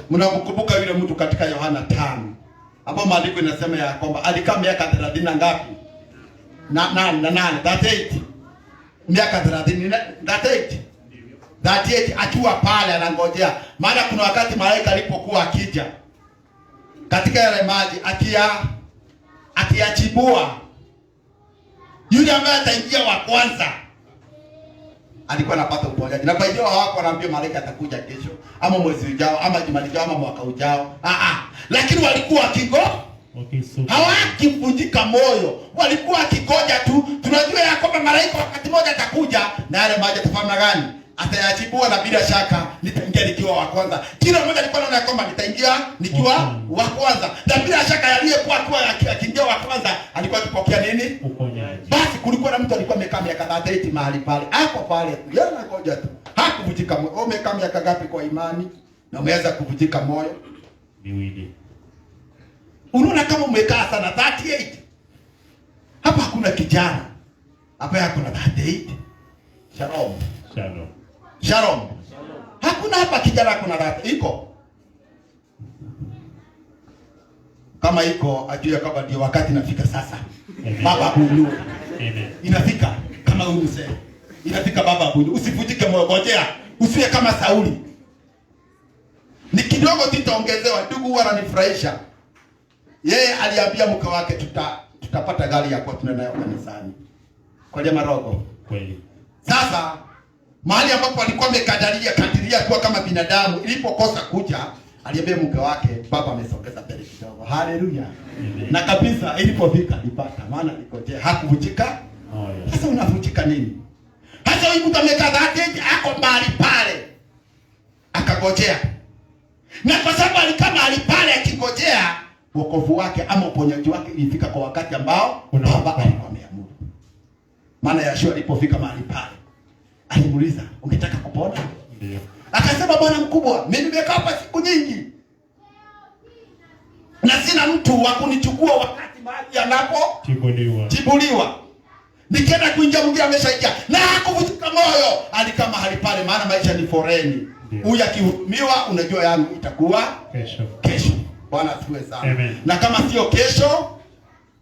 Mnakumbuka yule mtu katika Yohana 5. Hapo maandiko inasema ya kwamba alikaa miaka 30 na ngapi? Na 38. Miaka 30 38 akiwa pale anangojea. Maana kuna wakati malaika alipokuwa akija katika yale maji akiachibua yule ambaye ataingia wa kwanza alikuwa anapata uponyaji. Na kwa hiyo hawako wanaambia malaika atakuja kesho ama mwezi ujao ama juma lijao ama mwaka ujao. Lakini walikuwa hawakivunjika moyo. Walikuwa wakingoja tu. Tunajua ya kwamba malaika wakati mmoja atakuja na yale maji atafanya gani? Atayachibua, na bila shaka nitaingia nikiwa wa kwanza. Kila mmoja alikuwa anaona kwamba nitaingia nikiwa wa kwanza. Na bila shaka aliyekuwa akiingia wa kwanza alikuwa akipokea nini? Uponyaji. Basi kulikuwa na mtu alikuwa amekaa miaka 38 mahali pale. Hapo pale tu. Yeye anakoja tu. Hakuvunjika moyo. Umekaa miaka ngapi kwa imani na umeweza kuvunjika moyo? Miwili. Unaona kama umekaa sana 38. Hapa hakuna kijana. Hapa hakuna 38. Shalom. Shalom. Shalom. Hakuna hapa kijana kuna data. Iko. Kama iko ajue kama ndio wakati nafika sasa. Baba huyu. Inafika kama huyu mzee. Inafika baba huyu. Usivunjike moyo, ngojea. Usiwe kama Sauli. Ni kidogo tutaongezewa. Ndugu huwa ananifurahisha. Yeye aliambia mke wake tutapata gari ya kwa tunaenda kanisani. Kwa jamaa rogo. Kweli. Sasa mahali ambapo alikuwa amekadiria kuwa kama binadamu, ilipokosa kuja, aliambia mke wake, baba amesogeza mbele kidogo. Haleluya. Na kabisa ilipofika alipata, maana alikojea, hakuvunjika. Sasa unavunjika nini? Hasa huyu mtu amekaa dhati ako mahali pale akagojea. Na kwa sababu alikaa mahali pale akigojea, wokovu wake ama uponyaji wake ilifika kwa wakati ambao baba alikuwa ameamuru. Maana Yeshua alipofika mahali pale, alimuuliza, "Ungetaka kupona?" Ndio. Akasema, "Bwana mkubwa, mimi nimekaa hapa siku nyingi. Na sina mtu wa kunichukua wakati maji yanapo tibuliwa. Nikienda kuingia mwingine ameshaingia." Na hakuvunjika moyo, alikaa mahali pale, maana maisha ni foreni. Huyu akihudumiwa, unajua yangu itakuwa kesho. Bwana asifiwe sana. Amen. Na kama sio kesho,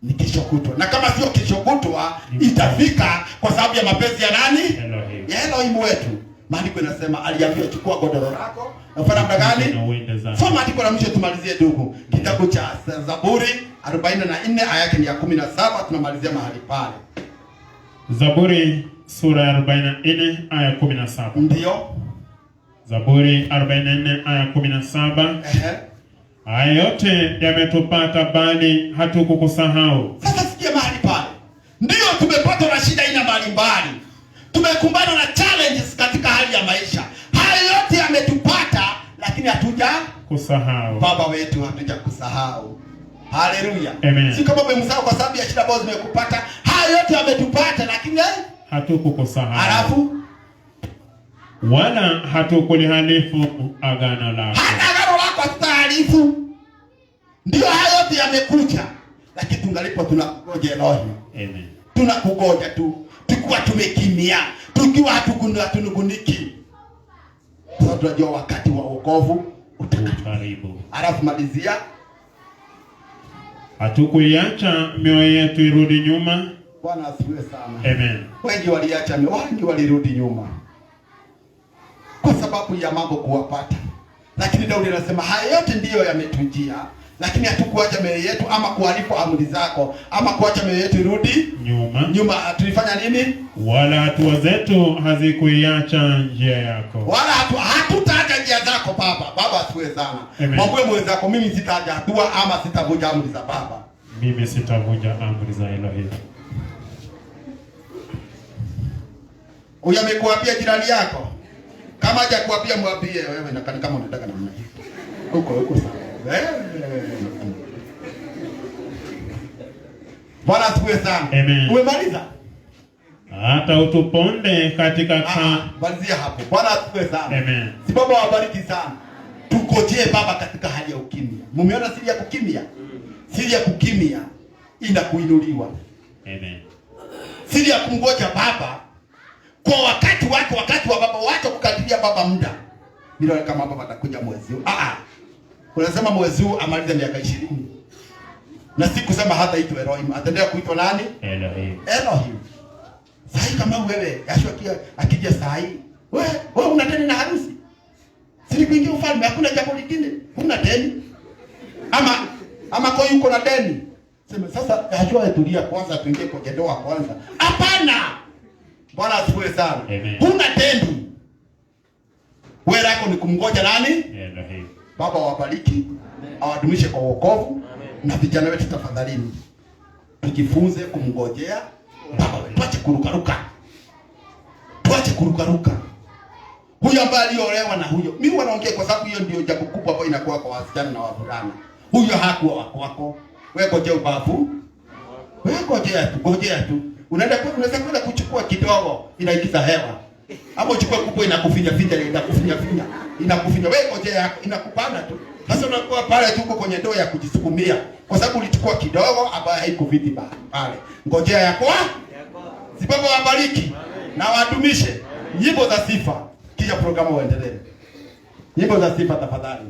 ni kesho kutwa. Na kama sio kesho kutwa, itafika kwa sababu ya mapenzi ya nani? Elohim. Ya Elohim wetu. Maandiko inasema aliambiwa, "Chukua godoro lako." Unafanya namna gani? Soma andiko la mwisho tumalizie ndugu. Kitabu cha Zaburi 44 aya yake ni ya 17, tunamalizia mahali pale. Zaburi sura ya 44 aya 17. Ndio. Zaburi 44 aya 17. Haya yote yametupata bali hatukukusahau. Sasa sikia mahali pale. Ndio tumepata na shida aina mbalimbali. Tumekumbana na challenges katika hali ya maisha. Haya yote yametupata lakini hatuja kusahau. Baba wetu hatuja kusahau. Haleluya. Si kama umemsahau kwa sababu ya shida ambazo zimekupata. Haya yote yametupata lakini hatukukusahau. Alafu wala hatukulihalifu agano lako. Hata agano lako hatutahalifu. Ndio haya yote yamekuja lakini tungalipo tunakugoja Elohim. Amen. Tunakugoja tu. Tukiwa tumekimia, tukiwa hatunuguniki. Sasa tunajua wakati wa wokovu karibu. Alafu malizia, hatukuiacha mioyo yetu irudi nyuma. Bwana asifiwe sana. Amen. Wengi waliacha mioyo, wengi walirudi nyuma kwa sababu ya mambo kuwapata. Lakini Daudi anasema haya yote ndiyo yametujia, lakini hatukuacha mioyo yetu ama kuhalifu amri zako ama kuacha mioyo yetu irudi nyuma. Tulifanya nini? Wala hatua zetu hazikuiacha njia yako. Wala hatutaacha njia zako Baba. Baba asifiwe sana. Mwambie mwenzako, mimi sitaacha hatua ama sitavunja amri za Baba. Mimi sitavunja amri za Elohim. Huyu amekuambia jirani yako? Kama hajakuambia mwambie wewe, na kama unataka namna hii. Huko sawa. Bwana asifiwe sana. Umemaliza? Hata utuponde katika malizia hapo. Bwana asifiwe sana. Amen. Si Baba wabariki sana. Tukojee Baba katika hali ya ukimya. Mumeona siri ya kukimya? Siri ya kukimya inakuinuliwa. Amen. Siri ya kumgoja Baba kwa wakati wake, wakati wa Baba wake kukadiria Baba muda. Bila kama Baba atakuja mwezi huu. Unasema mwezi huu amalize miaka 20. Na si kusema hata itwe Elohim, ataendelea kuitwa nani? Elohim. Sahi kama wewe, Yeshua akija sahi, wewe una deni na harusi. Sisi kuingia ufalme hakuna jambo lingine. Huna deni. Ama kwa yuko na deni. Sema sasa Yeshua etulia kwanza tuingie kwenye ndoa kwanza. Hapana. Bwana asifiwe sana. Huna deni. Wewe lako ni kumngoja nani? Elohim. Baba wabariki, awadumishe kwa wokovu. Na vijana wetu tafadhalini, tujifunze kumngojea Baba. Tuache kurukaruka. Tuache kurukaruka. Huyo ambaye aliolewa na huyo, mimi wanaongea kwa sababu hiyo ndio jambo kubwa ambayo inakuwa kwa wasichana na wavulana. Huyo hakuwa wako. Wewe ngojea ubavu. Wewe ngojea tu. Unaweza kwenda kuchukua kidogo inaingiza hewa. Hapo uchukue kubwa inakufinya inakufinya. Wewe ngojea inakupanda tu. Sasa unakuwa pale tu kwenye ndoo ya kujisukumia kwa sababu ulichukua kidogo ambayo haikuviti pale. Ngojea yako. Si Baba wabariki na wadumishe. Nyimbo za sifa kisha programu uendelee. Nyimbo za sifa tafadhali.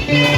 Yeah.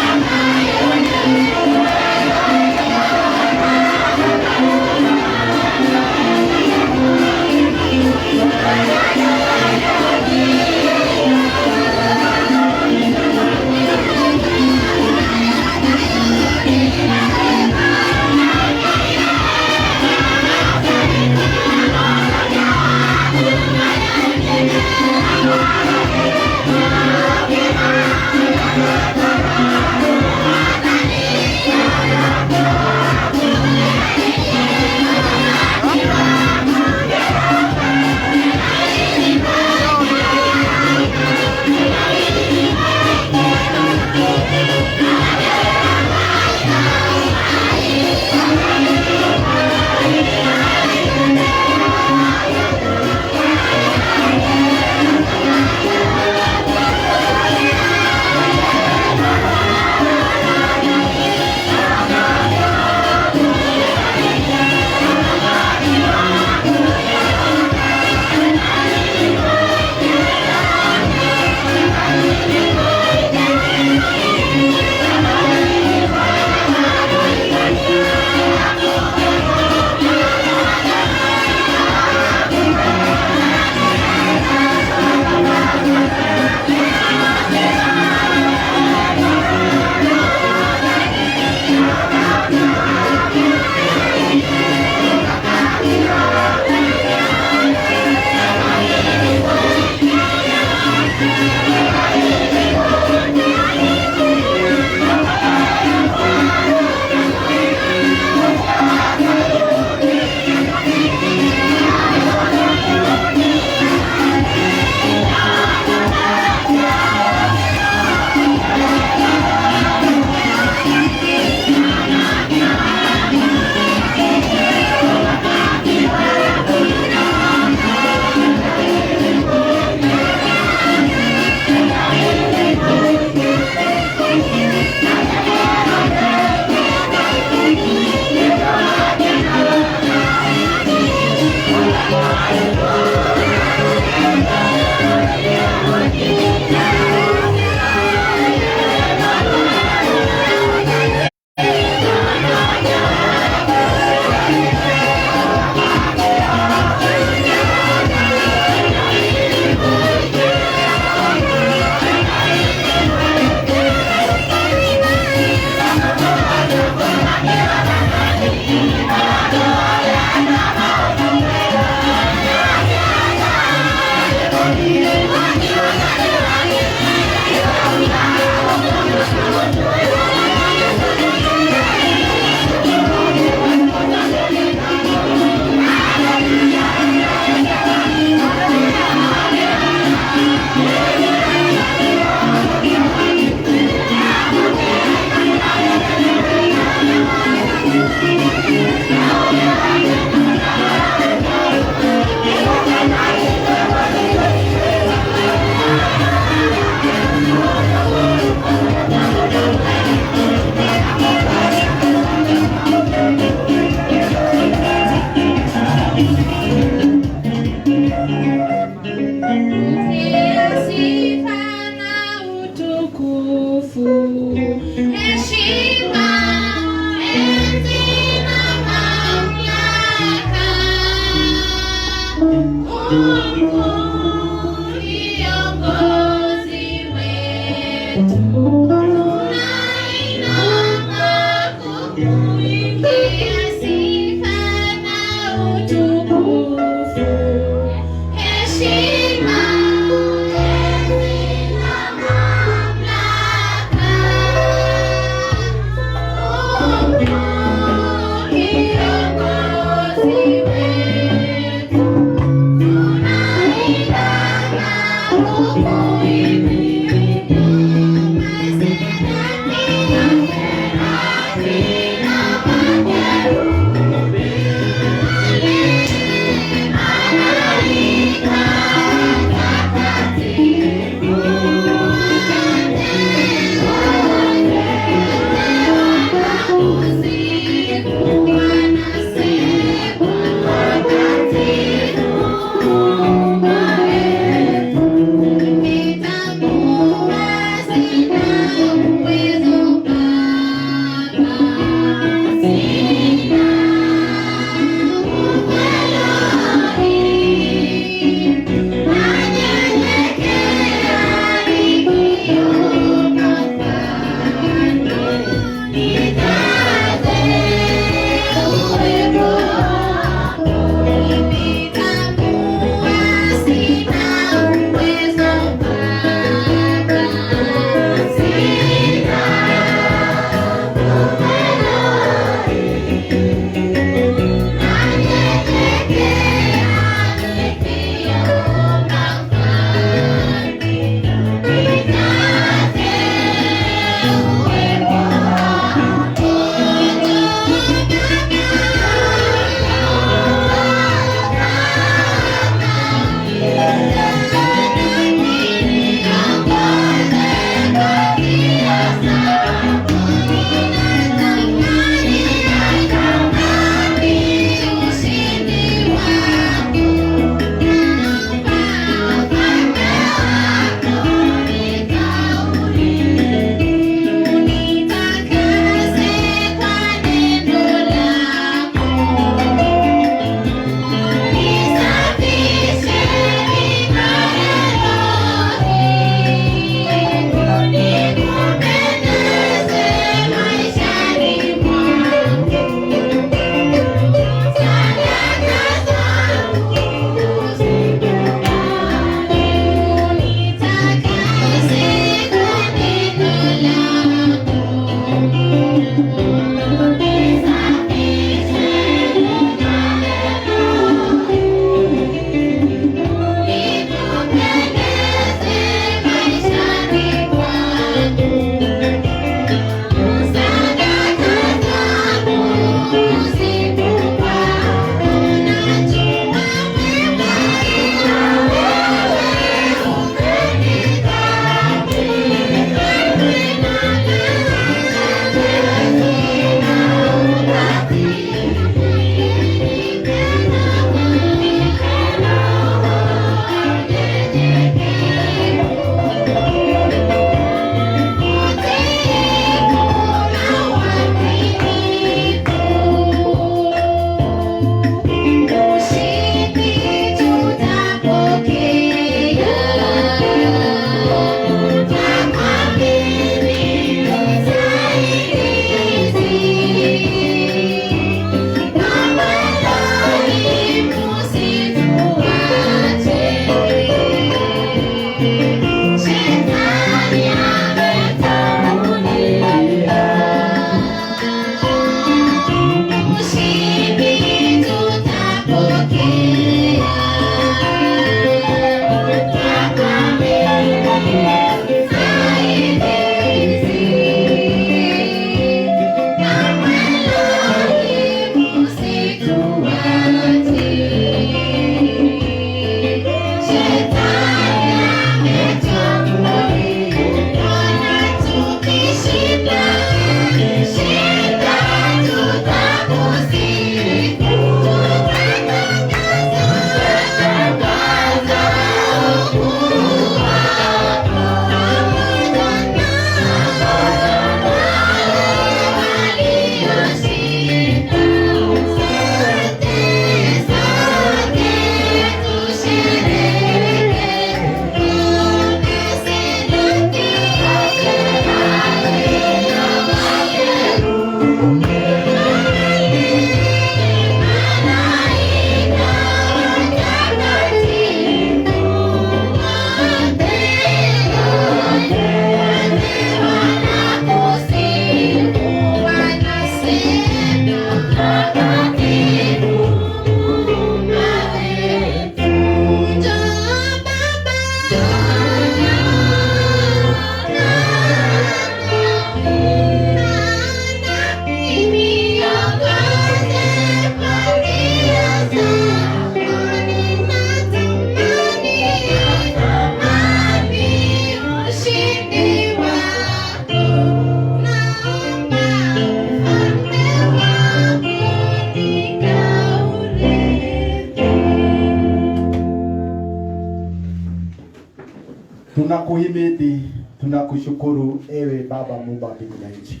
Tunakuhimidi, tunakushukuru ewe Baba Mungu wa mbingu na nchi.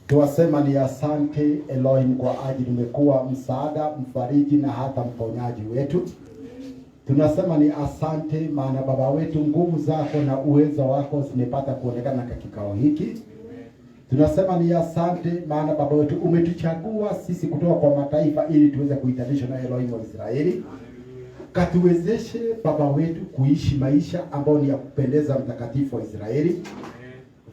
Tuwasema ni asante Elohim kwa ajili umekuwa msaada, mfariji na hata mponyaji wetu. Tunasema ni asante maana Baba wetu, nguvu zako na uwezo wako zimepata kuonekana katika kikao hiki. Tunasema ni asante maana Baba wetu umetuchagua sisi kutoka kwa mataifa ili tuweze kuitanishwa na Elohim wa Israeli. Katuwezeshe Baba wetu kuishi maisha ambayo ni ya kupendeza mtakatifu wa Israeli.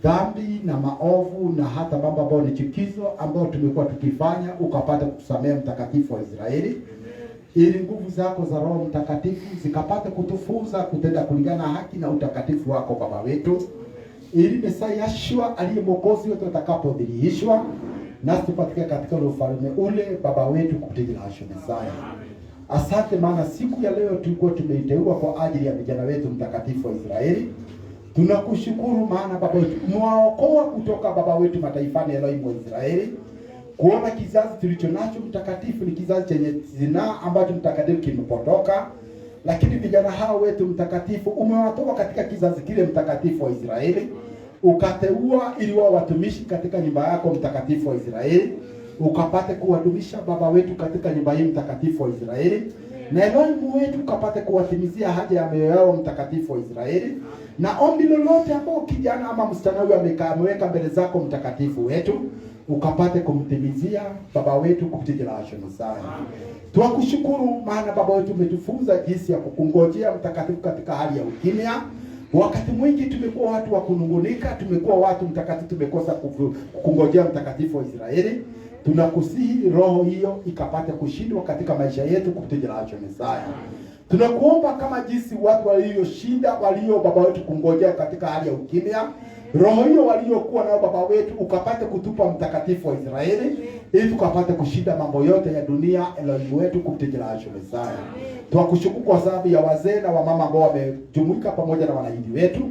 Dhambi na maovu na hata mambo ambayo ni chukizo ambayo tumekuwa tukifanya ukapata kutusamea mtakatifu wa Israeli. Ili nguvu zako za Roho Mtakatifu zikapate kutufunza kutenda kulingana na haki na utakatifu wako Baba wetu. Ili Mesaya Yeshua aliye Mwokozi wetu atakapodhihirishwa nasi tupatike katika ufalme ule Baba wetu kupitia Mesaya. Asante maana siku ya leo tulikuwa tumeiteua kwa ajili ya vijana wetu mtakatifu wa Israeli. Tunakushukuru maana Baba wetu umewaokoa kutoka Baba wetu mataifani Elohim wa Israeli. Kuona kizazi tulicho nacho mtakatifu ni kizazi chenye zinaa ambacho mtakatifu kimepotoka. Lakini vijana hao wetu mtakatifu umewatoa katika kizazi kile mtakatifu wa Israeli. Ukateua ili wao watumishi katika nyumba yako mtakatifu wa Israeli. Ukapate kuwadumisha Baba wetu katika nyumba hii mtakatifu wa Israeli. Na Elohim wetu ukapate kuwatimizia haja ya mioyo yao mtakatifu wa Israeli. Na ombi lolote ambao kijana ama msichana huyu ameweka mbele zako mtakatifu wetu, ukapate kumtimizia Baba wetu kupitia Mesaya. Tunakushukuru maana Baba wetu umetufunza jinsi ya kukungojea mtakatifu katika hali ya ukimya. Wakati mwingi tumekuwa watu wa kunungunika, tumekuwa watu mtakatifu tumekosa kukungojea mtakatifu wa Israeli. Tunakusihi roho hiyo ikapate kushindwa katika maisha yetu kupitia Mesaya. Tunakuomba kama jinsi watu walioshinda walio Baba wetu kungojea katika hali ya ukimya, roho hiyo waliokuwa nao Baba wetu ukapate kutupa mtakatifu wa Israeli ili tukapate kushinda mambo yote ya dunia Elohim wetu kupitia Mesaya. Tunakushukuru kwa sababu ya wazee na wamama ambao wamejumuika pamoja na wanaidi wetu.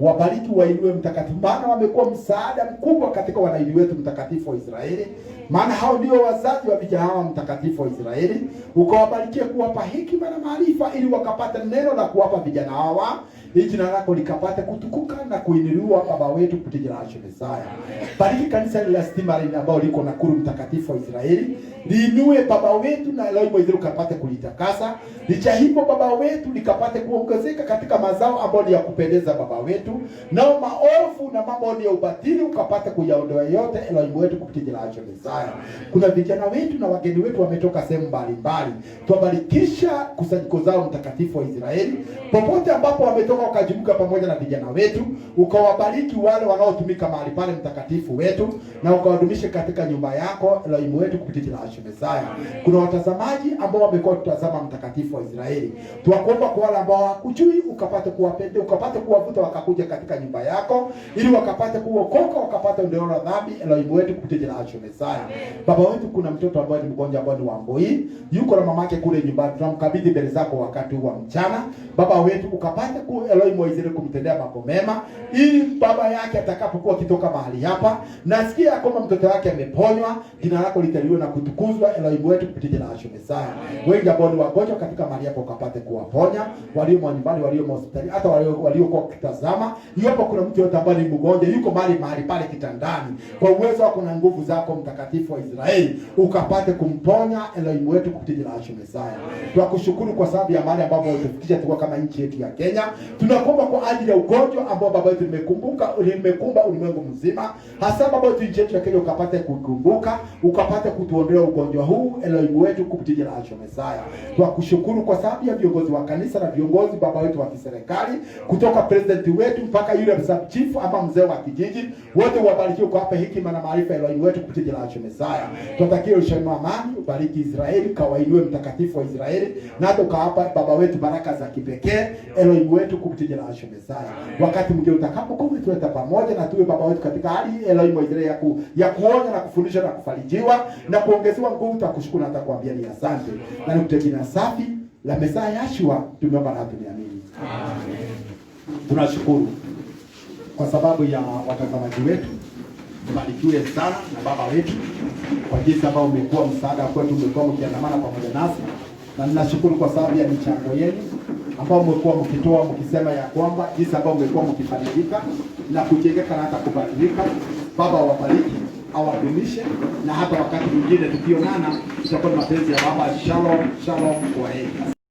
Wabariki wainue mtakatifu maana wamekuwa msaada mkubwa katika wanaidi wetu mtakatifu wa Israeli. Maana hao ndio wazazi wa vijana hawa mtakatifu wa Israeli. Ukawabarikie kuwapa hekima na maarifa ili wakapata neno la kuwapa vijana hawa. Ili jina lako likapate kutukuka na kuinuliwa Baba wetu kupitia Mesaya. Bariki kanisa la Stima ambao liko Nakuru mtakatifu wa Israeli. Liinue Baba wetu na Elohim wa Israeli ukapate kulitakasa. Licha hivyo Baba wetu likapate kuongezeka katika mazao ambayo ni ya kupendeza Baba wetu. Nao maovu na mambo ni ya ubatili ukapate kuyaondoa yote Elohim wetu kupitia Mesaya. Kuna vijana wetu na wageni wetu wametoka sehemu mbalimbali. Tuwabarikisha kusanyiko zao mtakatifu wa Israeli. Popote ambapo wametoka ukajimuka pamoja na vijana wetu, ukawabariki wale wanaotumika mahali pale mtakatifu wetu, na ukawadumishe katika nyumba yako Elohim wetu kupitia jina la Yeshua Mesaya. Kuna watazamaji ambao wamekuwa tutazama mtakatifu wa Israeli. Tuwakuomba kwa wale ambao hawakujui, ukapate kuwapenda, ukapate kuwavuta wakakuja katika nyumba yako, ili wakapate kuokoka, wakapate ondoleo la dhambi Elohim wetu kupitia jina la Yeshua Mesaya. Baba wetu, kuna mtoto ambaye ni mgonjwa ambaye ni wa Mboi, yuko na mamake kule nyumbani, tunamkabidhi mbele zako wakati huu wa mchana. Baba wetu, ukapate Elohim wa Israeli kumtendea mambo mema, ili baba yake atakapokuwa kitoka mahali hapa, nasikia kwamba mtoto wake ameponywa, jina lako litaliwe na kutukuzwa Elohim wetu kupitia jina la Yeshua Mesaya. Wengi ambao ni wagonjwa katika mahali hapo, ukapate kuwaponya, walio nyumbani, walio hospitali, hata walio kwa kitazama. Iwapo kuna mtu yote ambaye ni mgonjwa, yuko mahali pale kitandani, kwa uwezo wako na nguvu zako mtakatifu wa Israeli, ukapate kumponya Elohim wetu kupitia jina la Yeshua Mesaya. Tunakushukuru kwa sababu ya mahali ambapo umetufikisha tuko kama nchi yetu ya Kenya. Tunakuomba kwa ajili ya ugonjwa ambao baba yetu limekumba ulimwengu mzima, hasa baba yetu nchi yetu ya Kenya, ukapate kukumbuka, ukapate kutuondolea ugonjwa huu Elohim wetu kupitia jina la Yeshua Mesaya. Tunakushukuru kwa sababu ya viongozi wa kanisa na viongozi baba wetu wa kiserikali, kutoka president wetu mpaka yule sub chief ama mzee wa kijiji, wote wabarikiwe kwa hapa hekima na maarifa Elohim wetu kupitia jina la Yeshua Mesaya. Tunatakia ushindi wa amani, ubariki Israeli, kawainue mtakatifu wa Israeli, na hata ukawapa baba wetu baraka za kipekee Elohim wetu kupitia jina la Yeshua Mesaya. Wakati mwingine utakapokuwa tuleta pamoja na tuwe baba wetu katika hali Elohim wa Israeli ya kuonya na kufundisha na kufarijiwa na kuongezewa nguvu, tutakushukuru na tutakwambia ni asante. Na nikutie jina safi la Mesaya Yeshua tumeomba na tumeamini. Amen. Tunashukuru kwa sababu ya watazamaji wetu. Mbarikiwe sana na baba wetu kwa jinsi ambao umekuwa msaada kwetu, umekuwa mkiandamana pamoja nasi, na ninashukuru kwa sababu ya michango yenu ambao mmekuwa mkitoa, mkisema ya kwamba jinsi ambao mmekuwa mkifanikika na kujengeka na hata kubadilika. Baba wabariki, awadumishe, na hata wakati mwingine tukionana tutakuwa na mapenzi ya baba. Shalom, shalom kwa heri.